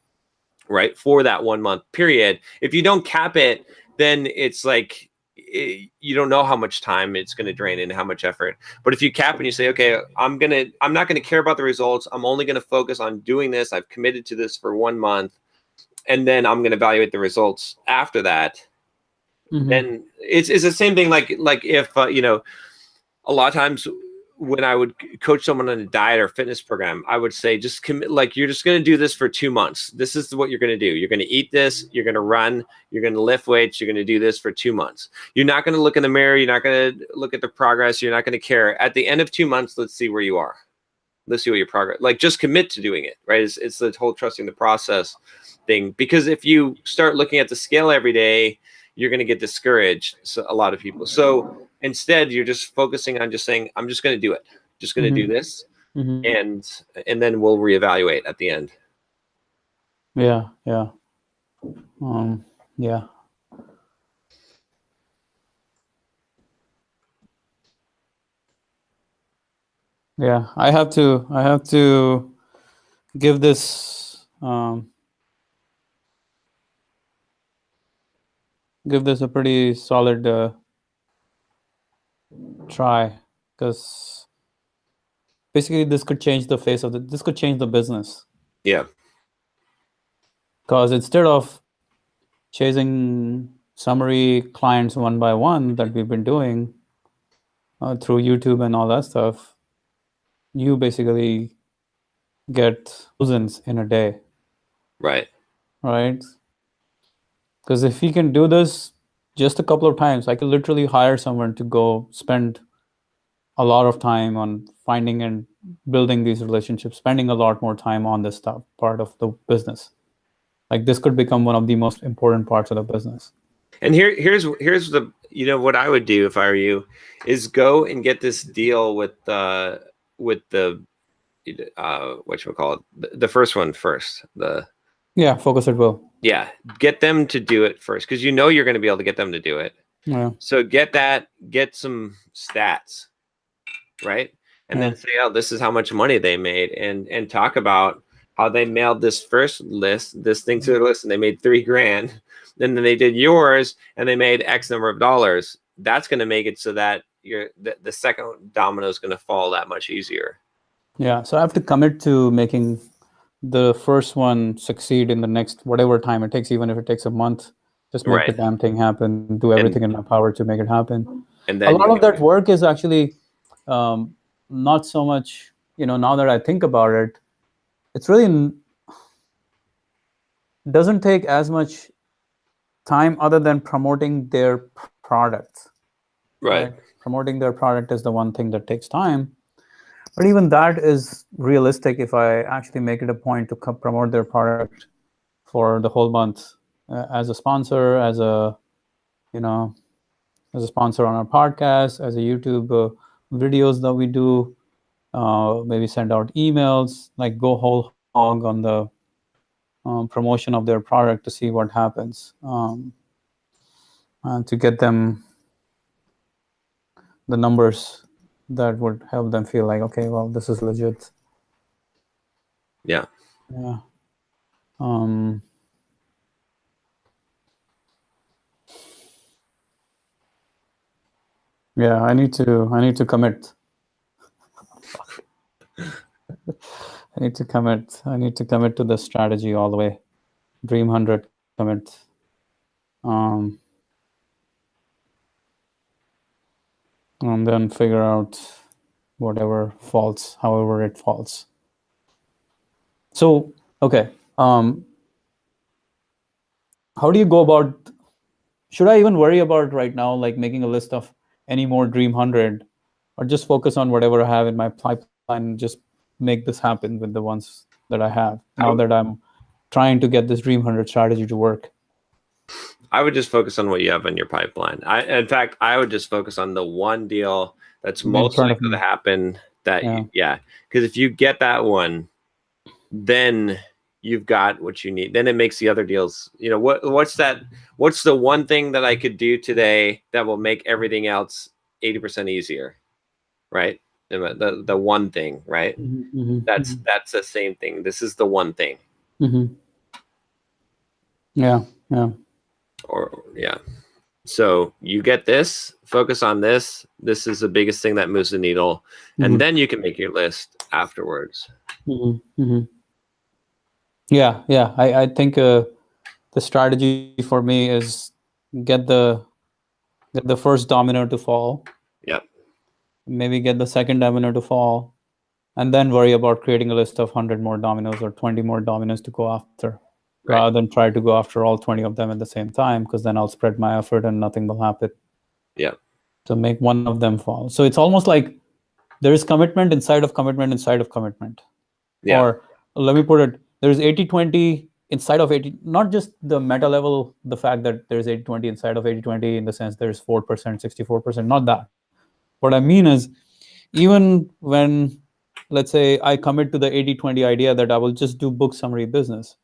right, for that 1 month period. If you don't cap it, then it's like, you don't know how much time it's going to drain and how much effort. But if you cap and you say, okay, I'm not going to care about the results. I'm only going to focus on doing this. I've committed to this for 1 month, and then I'm going to evaluate the results after that. Then it's the same thing. Like if, a lot of times when I would coach someone on a diet or fitness program, I would say, just commit, like, you're just going to do this for 2 months. This is what you're going to do. You're going to eat this, you're going to run, you're going to lift weights, you're going to do this for 2 months. You're not going to look in the mirror. You're not going to look at the progress. You're not going to care. At the end of 2 months, let's see where you are. Let's see what your progress, like, just commit to doing it, right? It's the whole trusting the process thing. Because if you start looking at the scale every day, you're going to get discouraged. So a lot of people. So instead, you're just focusing on just saying, I'm just going to do it. Just going to do this. And then we'll reevaluate at the end. Yeah. Yeah, I have to give this a pretty solid try, because basically this could change the face of this could change the business. Yeah. Because instead of chasing summary clients one by one that we've been doing through YouTube and all that stuff, you basically get thousands in a day. Right. Because if we can do this just a couple of times, I could literally hire someone to go spend a lot of time on finding and building these relationships, spending a lot more time on this stuff, part of the business. Like this could become one of the most important parts of the business. And here's the, what I would do if I were you is go and get this deal with the whatchamacallit, the first one first. Focus at Will. Yeah, get them to do it first, because you're going to be able to get them to do it. Yeah. So get some stats, right? And then say, oh, this is how much money they made, and talk about how they mailed this first thing to the list, and they made $3,000. And then they did yours, and they made X number of dollars. That's going to make it so that the second domino is going to fall that much easier. Yeah. So I have to commit to making the first one succeed in the next whatever time it takes, even if it takes a month. Just make the damn thing happen. Do everything in my power to make it happen. And then a lot of that work is actually not so much. Now that I think about it, it's really doesn't take as much time other than promoting their product. Right. Promoting their product is the one thing that takes time. But even that is realistic if I actually make it a point to promote their product for the whole month as a sponsor, as a sponsor on our podcast, as a YouTube videos that we do, maybe send out emails, like go whole hog on the promotion of their product to see what happens, to get them the numbers that would help them feel like, okay, well, this is legit. Yeah. Yeah. Yeah, I need to commit. I need to commit to the strategy all the way. Dream 100 commit. And then figure out whatever falls, however it falls. So, okay. How do you go about, should I even worry about right now, like making a list of any more Dream 100, or just focus on whatever I have in my pipeline and just make this happen with the ones that I have now that I'm trying to get this Dream 100 strategy to work? I would just focus on what you have in your pipeline. In fact, I would just focus on the one deal that's most likely to happen. Because if you get that one, then you've got what you need. Then it makes the other deals. What's the one thing that I could do today that will make everything else 80% easier, right? The one thing, right? Mm-hmm. That's the same thing. This is the one thing. Mm-hmm. Yeah. So you get this, focus on this. This is the biggest thing that moves the needle. And then you can make your list afterwards. Yeah. I think the strategy for me is get the first domino to fall. Yep. Maybe get the second domino to fall, and then worry about creating a list of 100 more dominoes or 20 more dominoes to go after. Right. Rather than try to go after all 20 of them at the same time, because then I'll spread my effort and nothing will happen. Yeah. So make one of them fall. So it's almost like there is commitment inside of commitment inside of commitment. Yeah. Or let me put it, there's 80-20 inside of 80, not just the meta level, the fact that there's 80-20 inside of 80-20 in the sense there's 4%, 64%, not that. What I mean is, even when, let's say, I commit to the 80-20 idea that I will just do book summary business,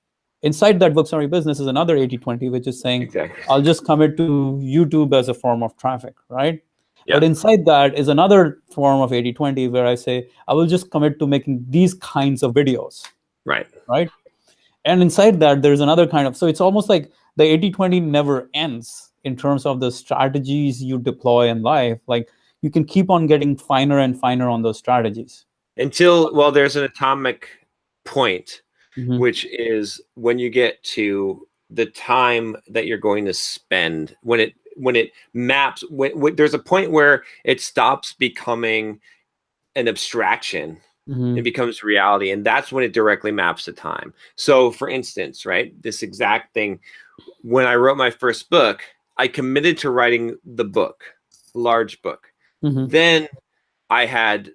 inside that book summary business is another 80-20, which is saying, exactly, I'll just commit to YouTube as a form of traffic, right? Yep. But inside that is another form of 80-20 where I say, I will just commit to making these kinds of videos. Right. And inside that, there's another kind of, so it's almost like the 80-20 never ends in terms of the strategies you deploy in life. Like you can keep on getting finer and finer on those strategies. Until, well, there's an atomic point, which is when you get to the time that you're going to spend, when it maps, when there's a point where it stops becoming an abstraction. It becomes reality, and that's when it directly maps to time. So for instance, right, this exact thing, when I wrote my first book, I committed to writing the book, large book. Then I had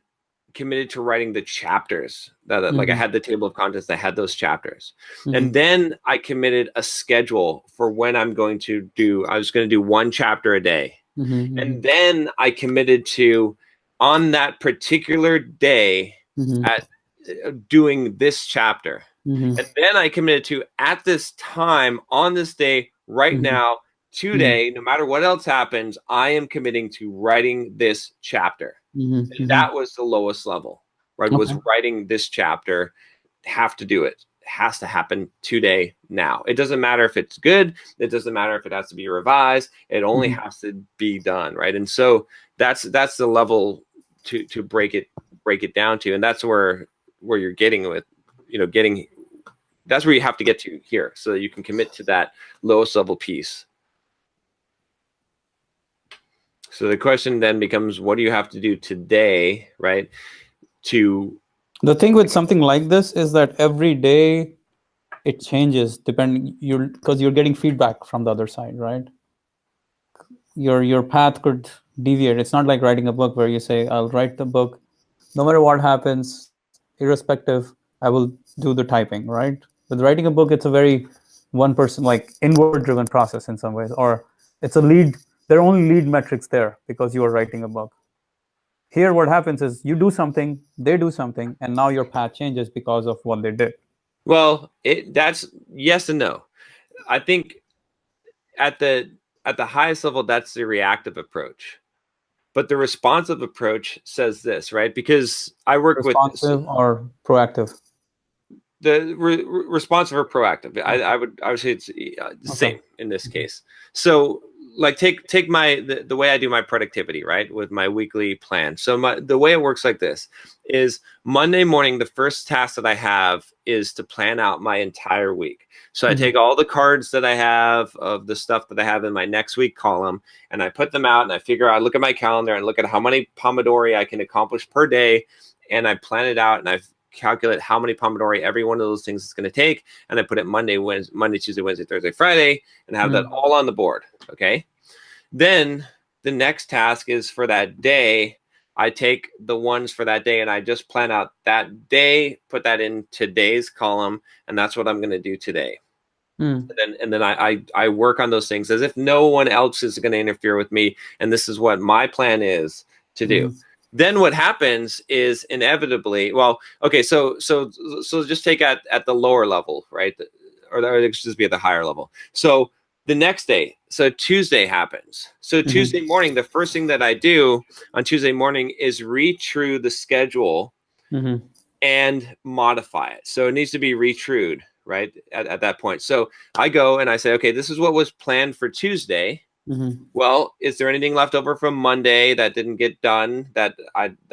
committed to writing the chapters like I had the table of contents. I had those chapters, and then I committed a schedule for when I was going to do one chapter a day. And then I committed to, on that particular day, at doing this chapter. And then I committed to, at this time, on this day, right now, today, no matter what else happens, I am committing to writing this chapter. And that was the lowest level, right? Was writing this chapter. Have to do it. Has to happen today, now. It doesn't matter if it's good. It doesn't matter if it has to be revised. It only has to be done, right? And so that's the level to break it down to, and that's where you're getting with, that's where you have to get to here, so that you can commit to that lowest level piece. So the question then becomes, what do you have to do today, right? The thing with something like this is that every day it changes because you're getting feedback from the other side, right? Your path could deviate. It's not like writing a book where you say, I'll write the book, no matter what happens, irrespective, I will do the typing, right? With writing a book, it's a very one person, like inward driven process in some ways, or it's a lead. There are only lead metrics there because you are writing a book. Here, what happens is you do something, they do something, and now your path changes because of what they did. Well, that's yes and no. I think at the highest level, that's the reactive approach. But the responsive approach says this, right? Because I work responsive or proactive. The responsive or proactive. I would say it's the same in this case. So, like, take the way I do my productivity, right, with my weekly plan. So the way it works like this is Monday morning, the first task that I have is to plan out my entire week. So I take all the cards that I have of the stuff that I have in my next week column, and I put them out, and I look at my calendar and look at how many Pomodori I can accomplish per day, and I plan it out, and I calculate how many Pomodori every one of those things is going to take, and I put it Monday, Tuesday, Wednesday, Thursday, Friday, and have that all on the board. Okay. Then the next task is for that day. I take the ones for that day and I just plan out that day, put that in today's column, and that's what I'm going to do today. And then I work on those things as if no one else is going to interfere with me, and this is what my plan is to do. Then what happens is inevitably, well, okay, so just take at the lower level, right? Or it should just be at the higher level. So the next day, so Tuesday happens. So Tuesday morning, the first thing that I do on Tuesday morning is read through the schedule and modify it. So it needs to be retrued, right, at that point. So I go and I say, okay, this is what was planned for Tuesday. Well, is there anything left over from Monday that didn't get done that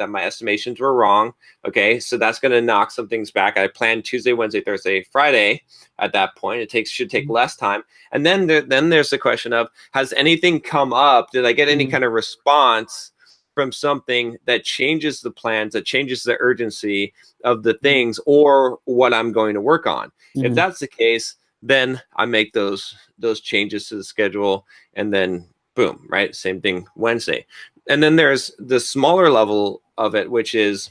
my estimations were wrong? Okay, so that's going to knock some things back. I planned Tuesday, Wednesday, Thursday, Friday. At that point, should take less time. And then there's the question of, has anything come up? Did I get any kind of response from something that changes the plans, that changes the urgency of the things or what I'm going to work on? If that's the case, then I make those changes to the schedule, and then boom, right? Same thing Wednesday. And then there's the smaller level of it, which is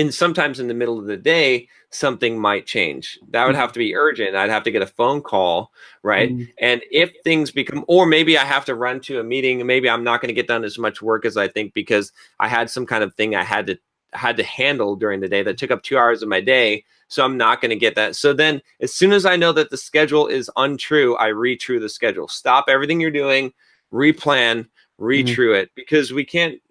sometimes in the middle of the day, something might change. That would have to be urgent. I'd have to get a phone call, right? And if things become, or maybe I have to run to a meeting, maybe I'm not going to get done as much work as I think because I had some kind of thing I had to handle during the day that took up 2 hours of my day. So I'm not going to get that. So then as soon as I know that the schedule is untrue, I retrue the schedule. Stop everything you're doing, replan, retrue it, because we can't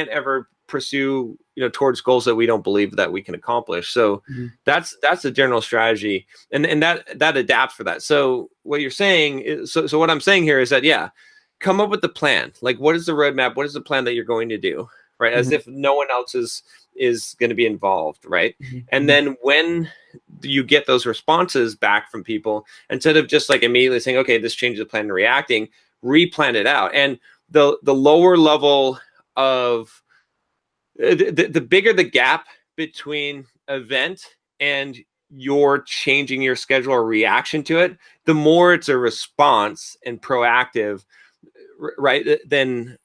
ever pursue, towards goals that we don't believe that we can accomplish. So that's the general strategy. And that adapts for that. So what you're saying is, so what I'm saying here is that, yeah, come up with the plan. Like, what is the roadmap? What is the plan that you're going to do? Right. As if no one else is going to be involved. Right. And then when you get those responses back from people, instead of just like immediately saying, okay, this changes the plan and reacting, replan it out. And the lower level of the bigger the gap between event and you're changing your schedule or reaction to it, the more it's a response and proactive, right? Then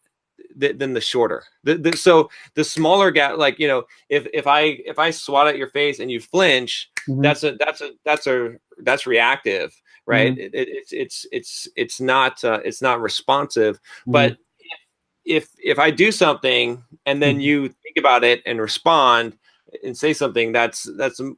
than the shorter. So the smaller gap, like, you know, if I swat at your face and you flinch, Mm-hmm. that's reactive, right? Mm-hmm. It's not responsive. Mm-hmm. But if I do something and then you think about it and respond and say something, that's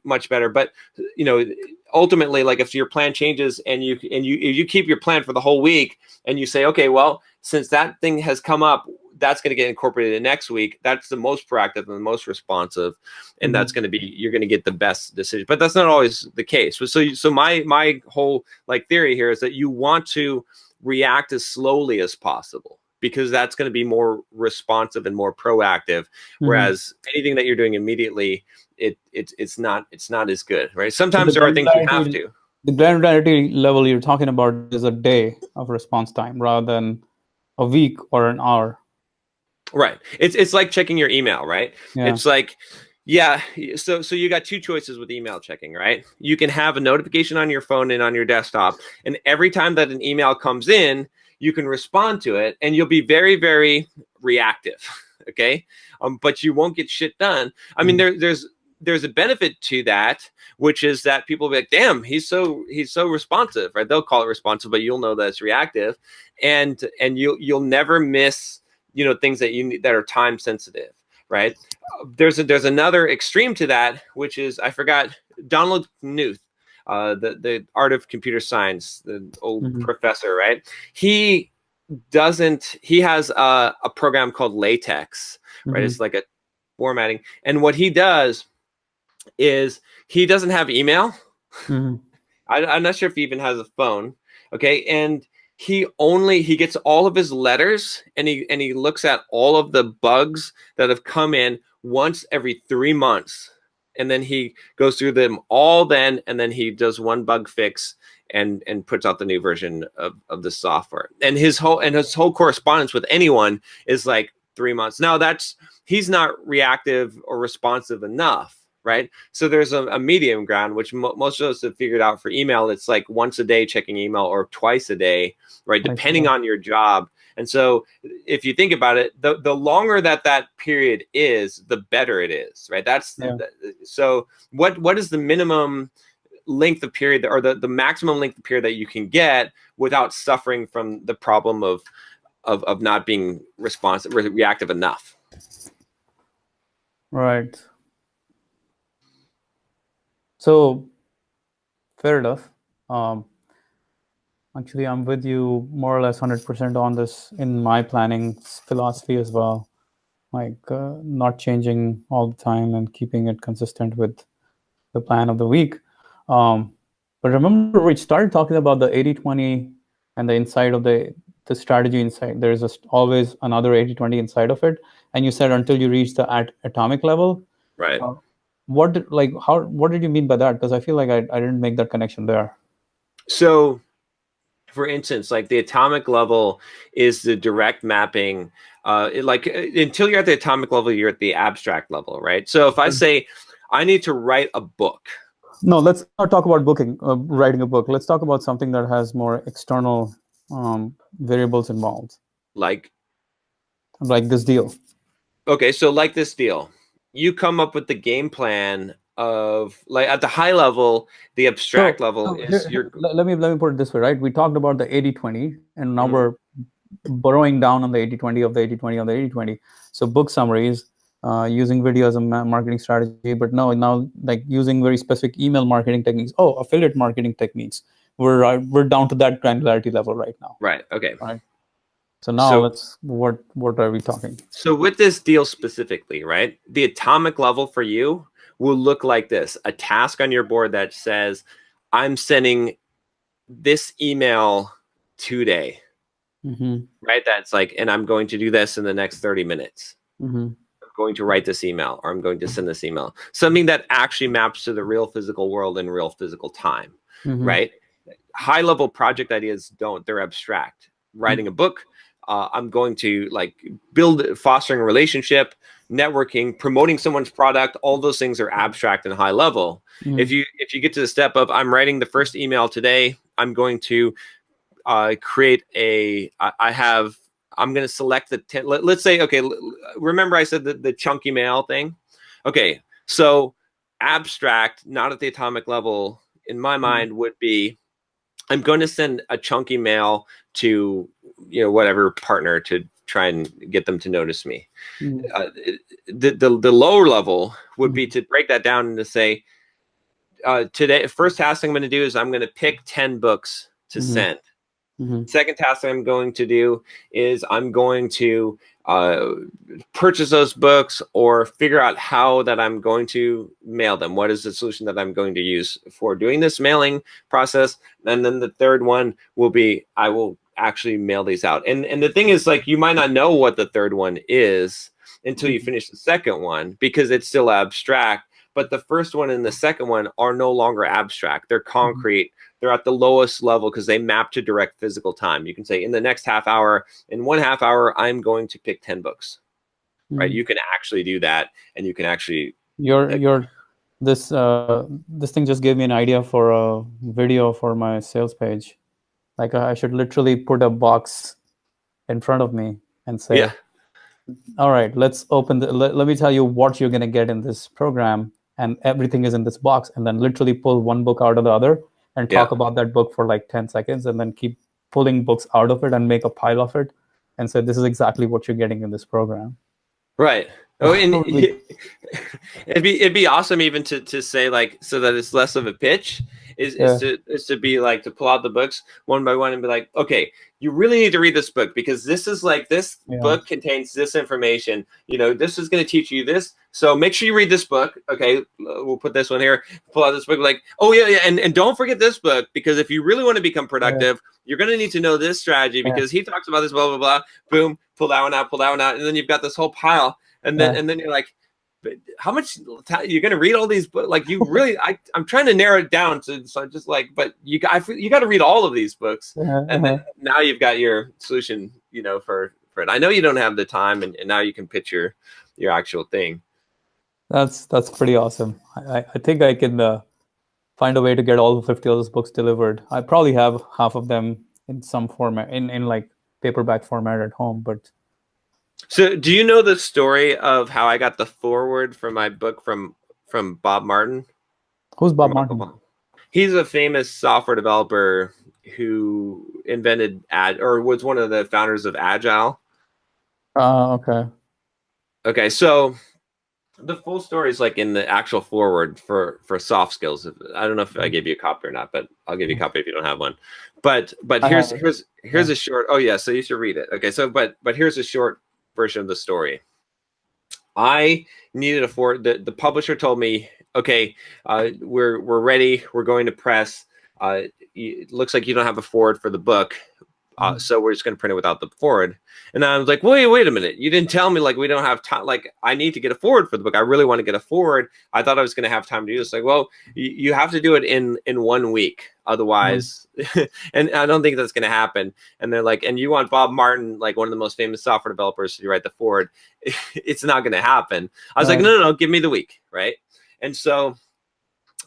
much better. But, you know, ultimately, like, if your plan changes and you keep your plan for the whole week and you say, okay, well, since that thing has come up, that's going to get incorporated in next week. That's the most proactive and the most responsive, and that's going to be, you're going to get the best decision. But that's not always the case. So my whole, like, theory here is that you want to react as slowly as possible, because that's going to be more responsive and more proactive. Whereas anything that you're doing immediately, it's not as good, right? Sometimes there are things you have to. The granularity level you're talking about is a day of response time rather than a week or an hour. Right. It's like checking your email, right? Yeah. It's like, yeah. So you got two choices with email checking, right? You can have a notification on your phone and on your desktop, and every time that an email comes in, you can respond to it, and you'll be very, very reactive. Okay. But you won't get shit done. I mean, there's a benefit to that, which is that people will be like, damn, he's so responsive, right? They'll call it responsive, but you'll know that it's reactive, and you'll never miss, you know, things that are time sensitive, right? There's another extreme to that, which is, I forgot, Donald Knuth, the art of computer science, the old professor, right? He has a program called LaTeX, right? It's like a formatting, and what he does is he doesn't have email. I'm not sure if he even has a phone. Okay, and he gets all of his letters, and he looks at all of the bugs that have come in once every 3 months, and then he goes through them all then, and then he does one bug fix and puts out the new version of the software. And his whole correspondence with anyone is like 3 months. Now he's not reactive or responsive enough, right? So there's a medium ground, which most of us have figured out for email. It's like once a day checking email, or twice a day, right? Depending on your job. And so if you think about it, the longer that period is, the better it is, right? So what is the minimum length of period, or the maximum length of period that you can get without suffering from the problem of not being responsive, reactive enough? Right. So, fair enough. Actually, I'm with you more or less 100% on this in my planning philosophy as well. Like, not changing all the time and keeping it consistent with the plan of the week. But remember, we started talking about the 80-20 and the inside of the strategy inside. There's always another 80-20 inside of it. And you said until you reach the atomic level. Right. What did you mean by that? Because I feel like I didn't make that connection there. So, for instance, like the atomic level is the direct mapping. Until you're at the atomic level, you're at the abstract level, right? So if I say I need to write a book. No, let's not talk about writing a book. Let's talk about something that has more external variables involved. Like this deal. Okay, so like this deal. You come up with the game plan of, like, at the high level, the abstract level is let me put it this way, right? We talked about the 80-20, and now we're burrowing down on the 80-20 of the 80-20 of the 80-20. So book summaries, using video as a marketing strategy, but now like using very specific email marketing techniques. Oh, affiliate marketing techniques. We're down to that granularity level right now. Right. Okay. Right. So now what are we talking? So with this deal specifically, right? The atomic level for you will look like this: a task on your board that says, I'm sending this email today, right? That's like, and I'm going to do this in the next 30 minutes. I'm going to write this email, or I'm going to send this email. Something that actually maps to the real physical world in real physical time, right? High level project ideas don't, they're abstract. Writing a book, I'm going to fostering a relationship, networking, promoting someone's product. All those things are abstract and high level. If you get to the step of, I'm writing the first email today, I'm going to create I have I'm going to select the 10. Let's say, okay, remember I said the chunky mail thing? Okay, so abstract, not at the atomic level, in my mind would be, I'm going to send a chunky mail to, whatever partner to try and get them to notice me. The lower level would be to break that down and to say, today, first task I'm going to do is I'm going to pick 10 books to send. Second task I'm going to do is I'm going to purchase those books or figure out how that I'm going to mail them. What is the solution that I'm going to use for doing this mailing process? And then the third one will be, I will actually mail these out. And the thing is, like, you might not know what the third one is until you finish the second one, because it's still abstract. But the first one and the second one are no longer abstract. They're concrete. They're at the lowest level because they map to direct physical time. You can say, in the next half hour, in 1 half hour, I'm going to pick 10 books, right? You can actually do that, and you can actually. This thing just gave me an idea for a video for my sales page. Like, I should literally put a box in front of me and say, all right, let's open let me tell you what you're going to get in this program, and everything is in this box, and then literally pull one book out of the other and talk about that book for like 10 seconds, and then keep pulling books out of it and make a pile of it and say, this is exactly what you're getting in this program. Right. Oh, and it'd be awesome even to say, like, so that it's less of a pitch, is to be like, to pull out the books one by one and be like, okay, you really need to read this book, because this is like, this book contains this information, this is going to teach you this. So make sure you read this book. Okay, we'll put this one here, pull out this book, like, oh yeah. And don't forget this book, because if you really want to become productive, you're going to need to know this strategy, because he talks about this, blah, blah, blah. Boom, pull that one out. And then you've got this whole pile. And then you're like, but how much you're going to read all these books? Like, you really, I'm trying to narrow it down. So I'm just like, but you got to read all of these books. And then now you've got your solution, for it. I know you don't have the time, and now you can pitch your actual thing. That's pretty awesome. I think I can find a way to get all 50 of those books delivered. I probably have half of them in some format, in like paperback format at home, but. So do you know the story of how I got the foreword for my book from Bob Martin? Who's Bob Martin? He's a famous software developer who invented or was one of the founders of Agile. Okay. Okay, so the full story is like in the actual foreword for soft skills. I don't know if I gave you a copy or not, but I'll give you a copy if you don't have one. But here's a short. Oh yeah, so you should read it. Okay, so but here's a short version of the story. I needed a forward. The publisher told me, okay, we're ready. We're going to press. It looks like you don't have a forward for the book. So we're just going to print it without the forward. And I was like, wait a minute. You didn't tell me, like, we don't have time. Like, I need to get a forward for the book. I really want to get a forward. I thought I was going to have time to do this. Like, well, you have to do it in 1 week. Otherwise, and I don't think that's going to happen. And they're like, and you want Bob Martin, like one of the most famous software developers, to write the forward. It's not going to happen. I was like, no, give me the week. Right. And so,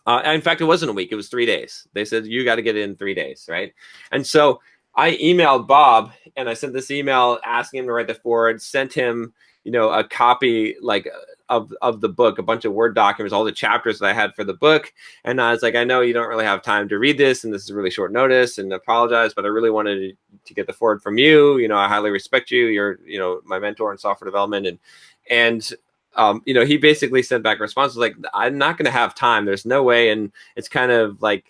in fact, it wasn't a week. It was 3 days. They said, you got to get it in 3 days. Right. And so I emailed Bob, and I sent this email asking him to write the forward, sent him, a copy like of the book, a bunch of Word documents, all the chapters that I had for the book. And I was like, I know you don't really have time to read this, and this is really short notice, and apologize, but I really wanted to get the forward from you. I highly respect you. You're, my mentor in software development. And he basically sent back a response like, I'm not going to have time. There's no way. And it's kind of like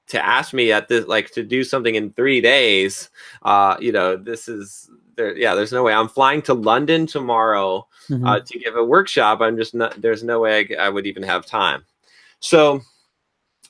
to ask me at this, like, to do something in 3 days, this is there. Yeah, there's no way. I'm flying to London tomorrow to give a workshop. I'm just not, there's no way I would even have time. So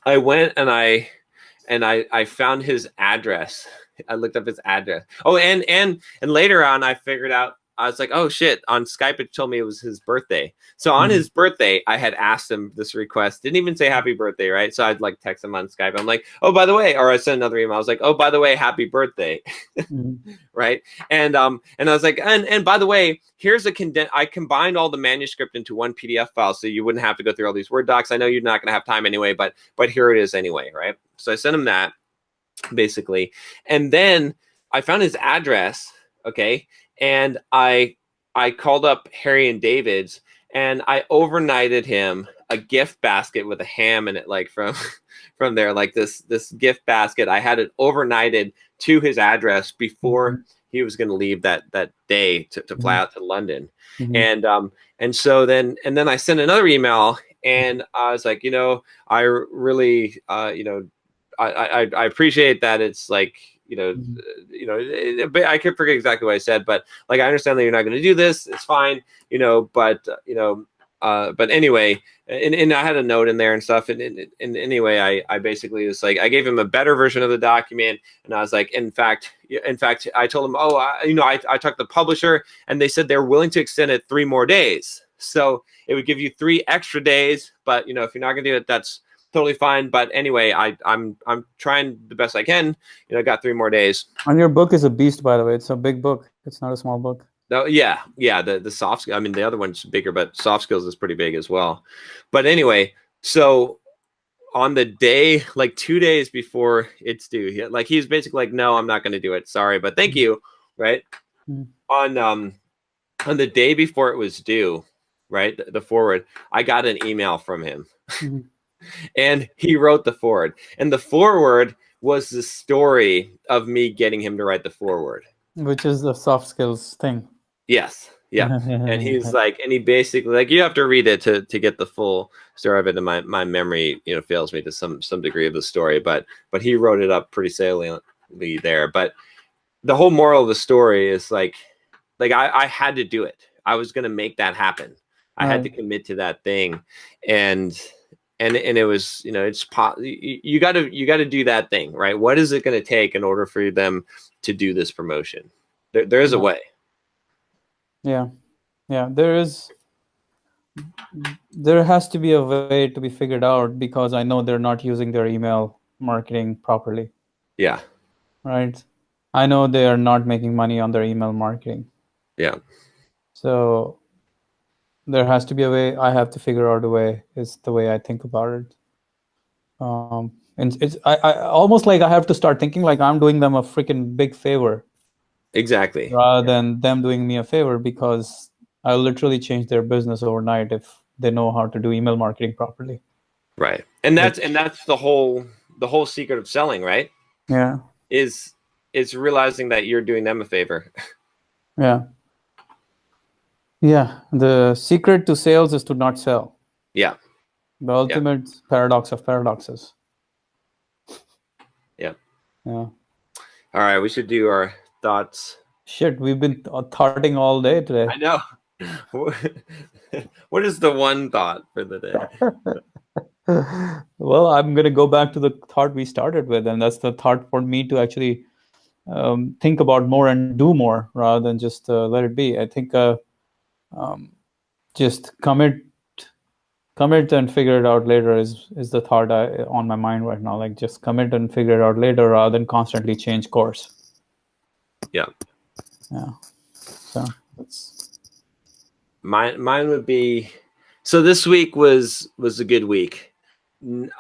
I went and I found his address. I looked up his address. Oh, and later on I figured out, I was like, oh shit, on Skype it told me it was his birthday. So on his birthday, I had asked him this request. Didn't even say happy birthday, right? So I'd like text him on Skype. I'm like, oh, by the way, or I sent another email. I was like, oh, by the way, happy birthday. Right. And I was like, and by the way, here's I combined all the manuscript into one PDF file so you wouldn't have to go through all these Word docs. I know you're not going to have time anyway, but here it is anyway, right? So I sent him that basically. And then I found his address. Okay. And I called up Harry and David's, and I overnighted him a gift basket with a ham in it, like from from there, like this gift basket. I had it overnighted to his address before he was going to leave that day to fly out to London. And so then I sent another email, and I was like, I really I appreciate that it's like, but I could forget exactly what I said, but like, I understand that you're not going to do this. It's fine, but anyway, and I had a note in there and stuff. And anyway, I basically was like, I gave him a better version of the document. And I was like, in fact, I told him, I talked to the publisher, and they said they're willing to extend it 3 more days. So it would give you 3 extra days. But, if you're not going to do it, that's totally fine. But anyway, I'm trying the best I can. I got 3 more days. And your book is a beast, by the way. It's a big book. It's not a small book. No, yeah. The soft skill. I mean, the other one's bigger, but soft skills is pretty big as well. But anyway, so on the day, like 2 days before it's due, he's basically like, no, I'm not going to do it. Sorry, but thank you. Right. On the day before it was due, right, the forward, I got an email from him. And he wrote the forward, and the forward was the story of me getting him to write the forward, which is the soft skills thing. Yes. Yeah. And he's like, and he basically, like, you have to read it to get the full story of it. And my memory, fails me to some degree of the story, but he wrote it up pretty saliently there. But the whole moral of the story is like I had to do it. I was going to make that happen. I had to commit to that thing. And it was, you got to do that thing, right? What is it going to take in order for them to do this promotion? There is a way. Yeah. There has to be a way to be figured out, because I know they're not using their email marketing properly. Yeah. Right. I know they are not making money on their email marketing. Yeah. So there has to be a way. I have to figure out a way, is the way I think about it. And it's I almost like I have to start thinking like I'm doing them a freaking big favor. Exactly. Rather than them doing me a favor, because I'll literally change their business overnight if they know how to do email marketing properly. Right. And that's the whole secret of selling, right? Yeah. Is realizing that you're doing them a favor. Yeah. The secret to sales is to not sell. Yeah. The ultimate paradox of paradoxes. Yeah. Yeah. All right, we should do our thoughts. Shit, we've been thoughting all day today. I know. What is the one thought for the day? Well, I'm going to go back to the thought we started with, and that's the thought for me to actually think about more and do more rather than just let it be. I think just commit and figure it out later is the thought on my mind right now. Like, just commit and figure it out later rather than constantly change course. Yeah. So that's mine would be, so this week was a good week.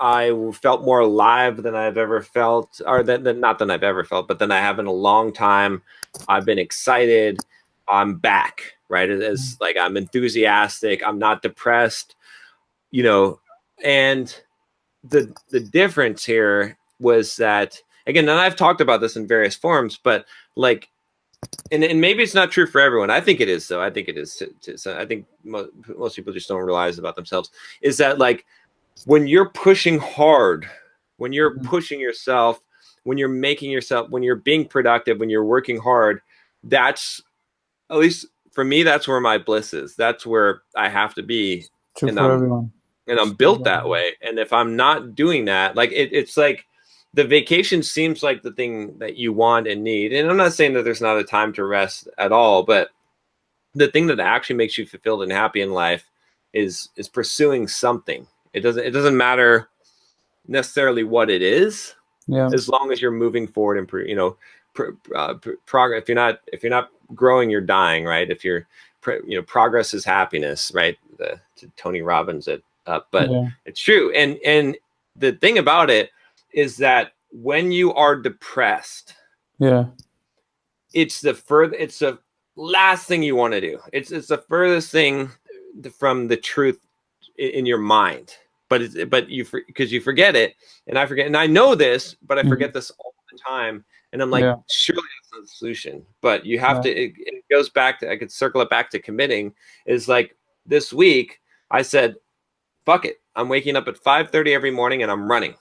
I felt more alive than I've ever felt, or not than I've ever felt, but than I have in a long time. I've been excited. I'm back, right? It's like I'm enthusiastic. I'm not depressed, and the difference here was that, again, and I've talked about this in various forms, but like, and maybe it's not true for everyone. I think it is, though. I think it is. I think most people just don't realize about themselves is that, like, when you're pushing hard, when you're pushing yourself, when you're making yourself, when you're being productive, when you're working hard, that's, at least for me, that's where my bliss is. That's where I have to be. True for everyone. And I'm built that way. And if I'm not doing that, like, it's like the vacation seems like the thing that you want and need. And I'm not saying that there's not a time to rest at all, but the thing that actually makes you fulfilled and happy in life is pursuing something. It doesn't matter necessarily what it is, as long as you're moving forward and progress. If you're not growing, you're dying, right? If you're progress is happiness, right? Tony Robbins but it's true. And the thing about it is that when you are depressed, it's the last thing you want to do. It's the furthest thing from the truth in your mind. But you forget it, and I forget, and I know this, but I forget this all the time. And I'm like, surely that's not the solution. But you have to. It goes back to, I could circle it back to committing. Is like this week, I said, fuck it. I'm waking up at 5:30 every morning, and I'm running.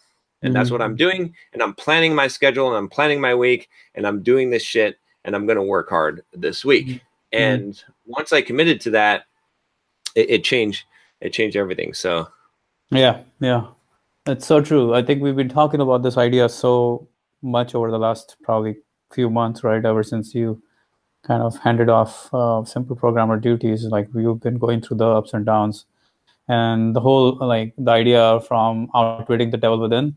And that's what I'm doing. And I'm planning my schedule, and I'm planning my week, and I'm doing this shit, and I'm going to work hard this week. And once I committed to that, it changed everything. So yeah, that's so true. I think we've been talking about this idea so much over the last probably few months, right? Ever since you kind of handed off simple programmer duties, like we've been going through the ups and downs, and the whole, like, the idea from outwitting the devil within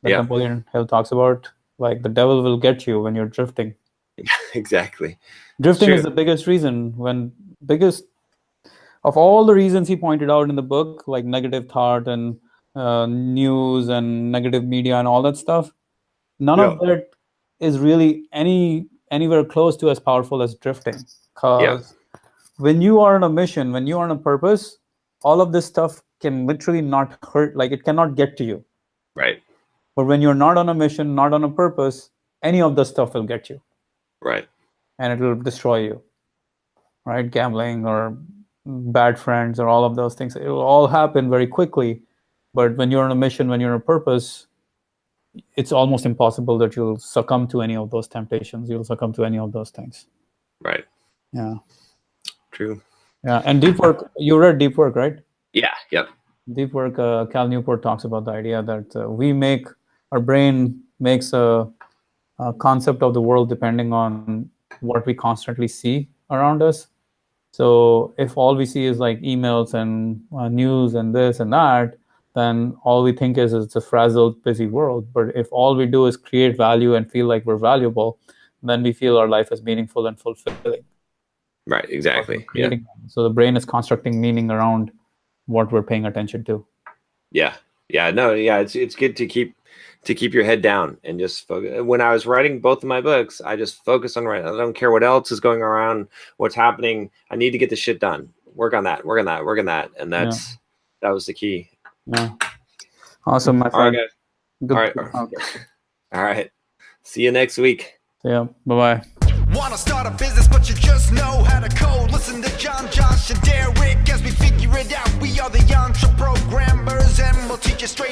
that Napoleon Hill talks about, like the devil will get you when you're drifting. Exactly. Drifting is the biggest reason, of all the reasons he pointed out in the book, like negative thought and news and negative media and all that stuff. None of that is really anywhere close to as powerful as drifting. Because when you are on a mission, when you are on a purpose, all of this stuff can literally not hurt, like it cannot get to you. Right. But when you're not on a mission, not on a purpose, any of the stuff will get you. Right. And it will destroy you. Right? Gambling or bad friends or all of those things, it will all happen very quickly. But when you're on a mission, when you're on a purpose, it's almost impossible that you'll succumb to any of those temptations. You'll succumb to any of those things. Right. Yeah. True. Yeah. And deep work, you read Deep Work, right? Yeah. Yep. Deep Work, Cal Newport talks about the idea that our brain makes a concept of the world depending on what we constantly see around us. So if all we see is like emails and news and this and that, then all we think is it's a frazzled, busy world. But if all we do is create value and feel like we're valuable, then we feel our life is meaningful and fulfilling. Right, exactly. Yeah. So the brain is constructing meaning around what we're paying attention to. Yeah. It's good to keep your head down and just focus. When I was writing both of my books, I just focus on writing. I don't care what else is going around, what's happening. I need to get the shit done. Work on that. And that was the key. Yeah. Awesome, my friend. All right, guys. All right. See you next week. Yeah. Bye-bye. Wanna start a business, but you just know how to code. Listen to John, Josh, and Derek as we figure it out. We are the Yantra programmers, and we'll teach you straight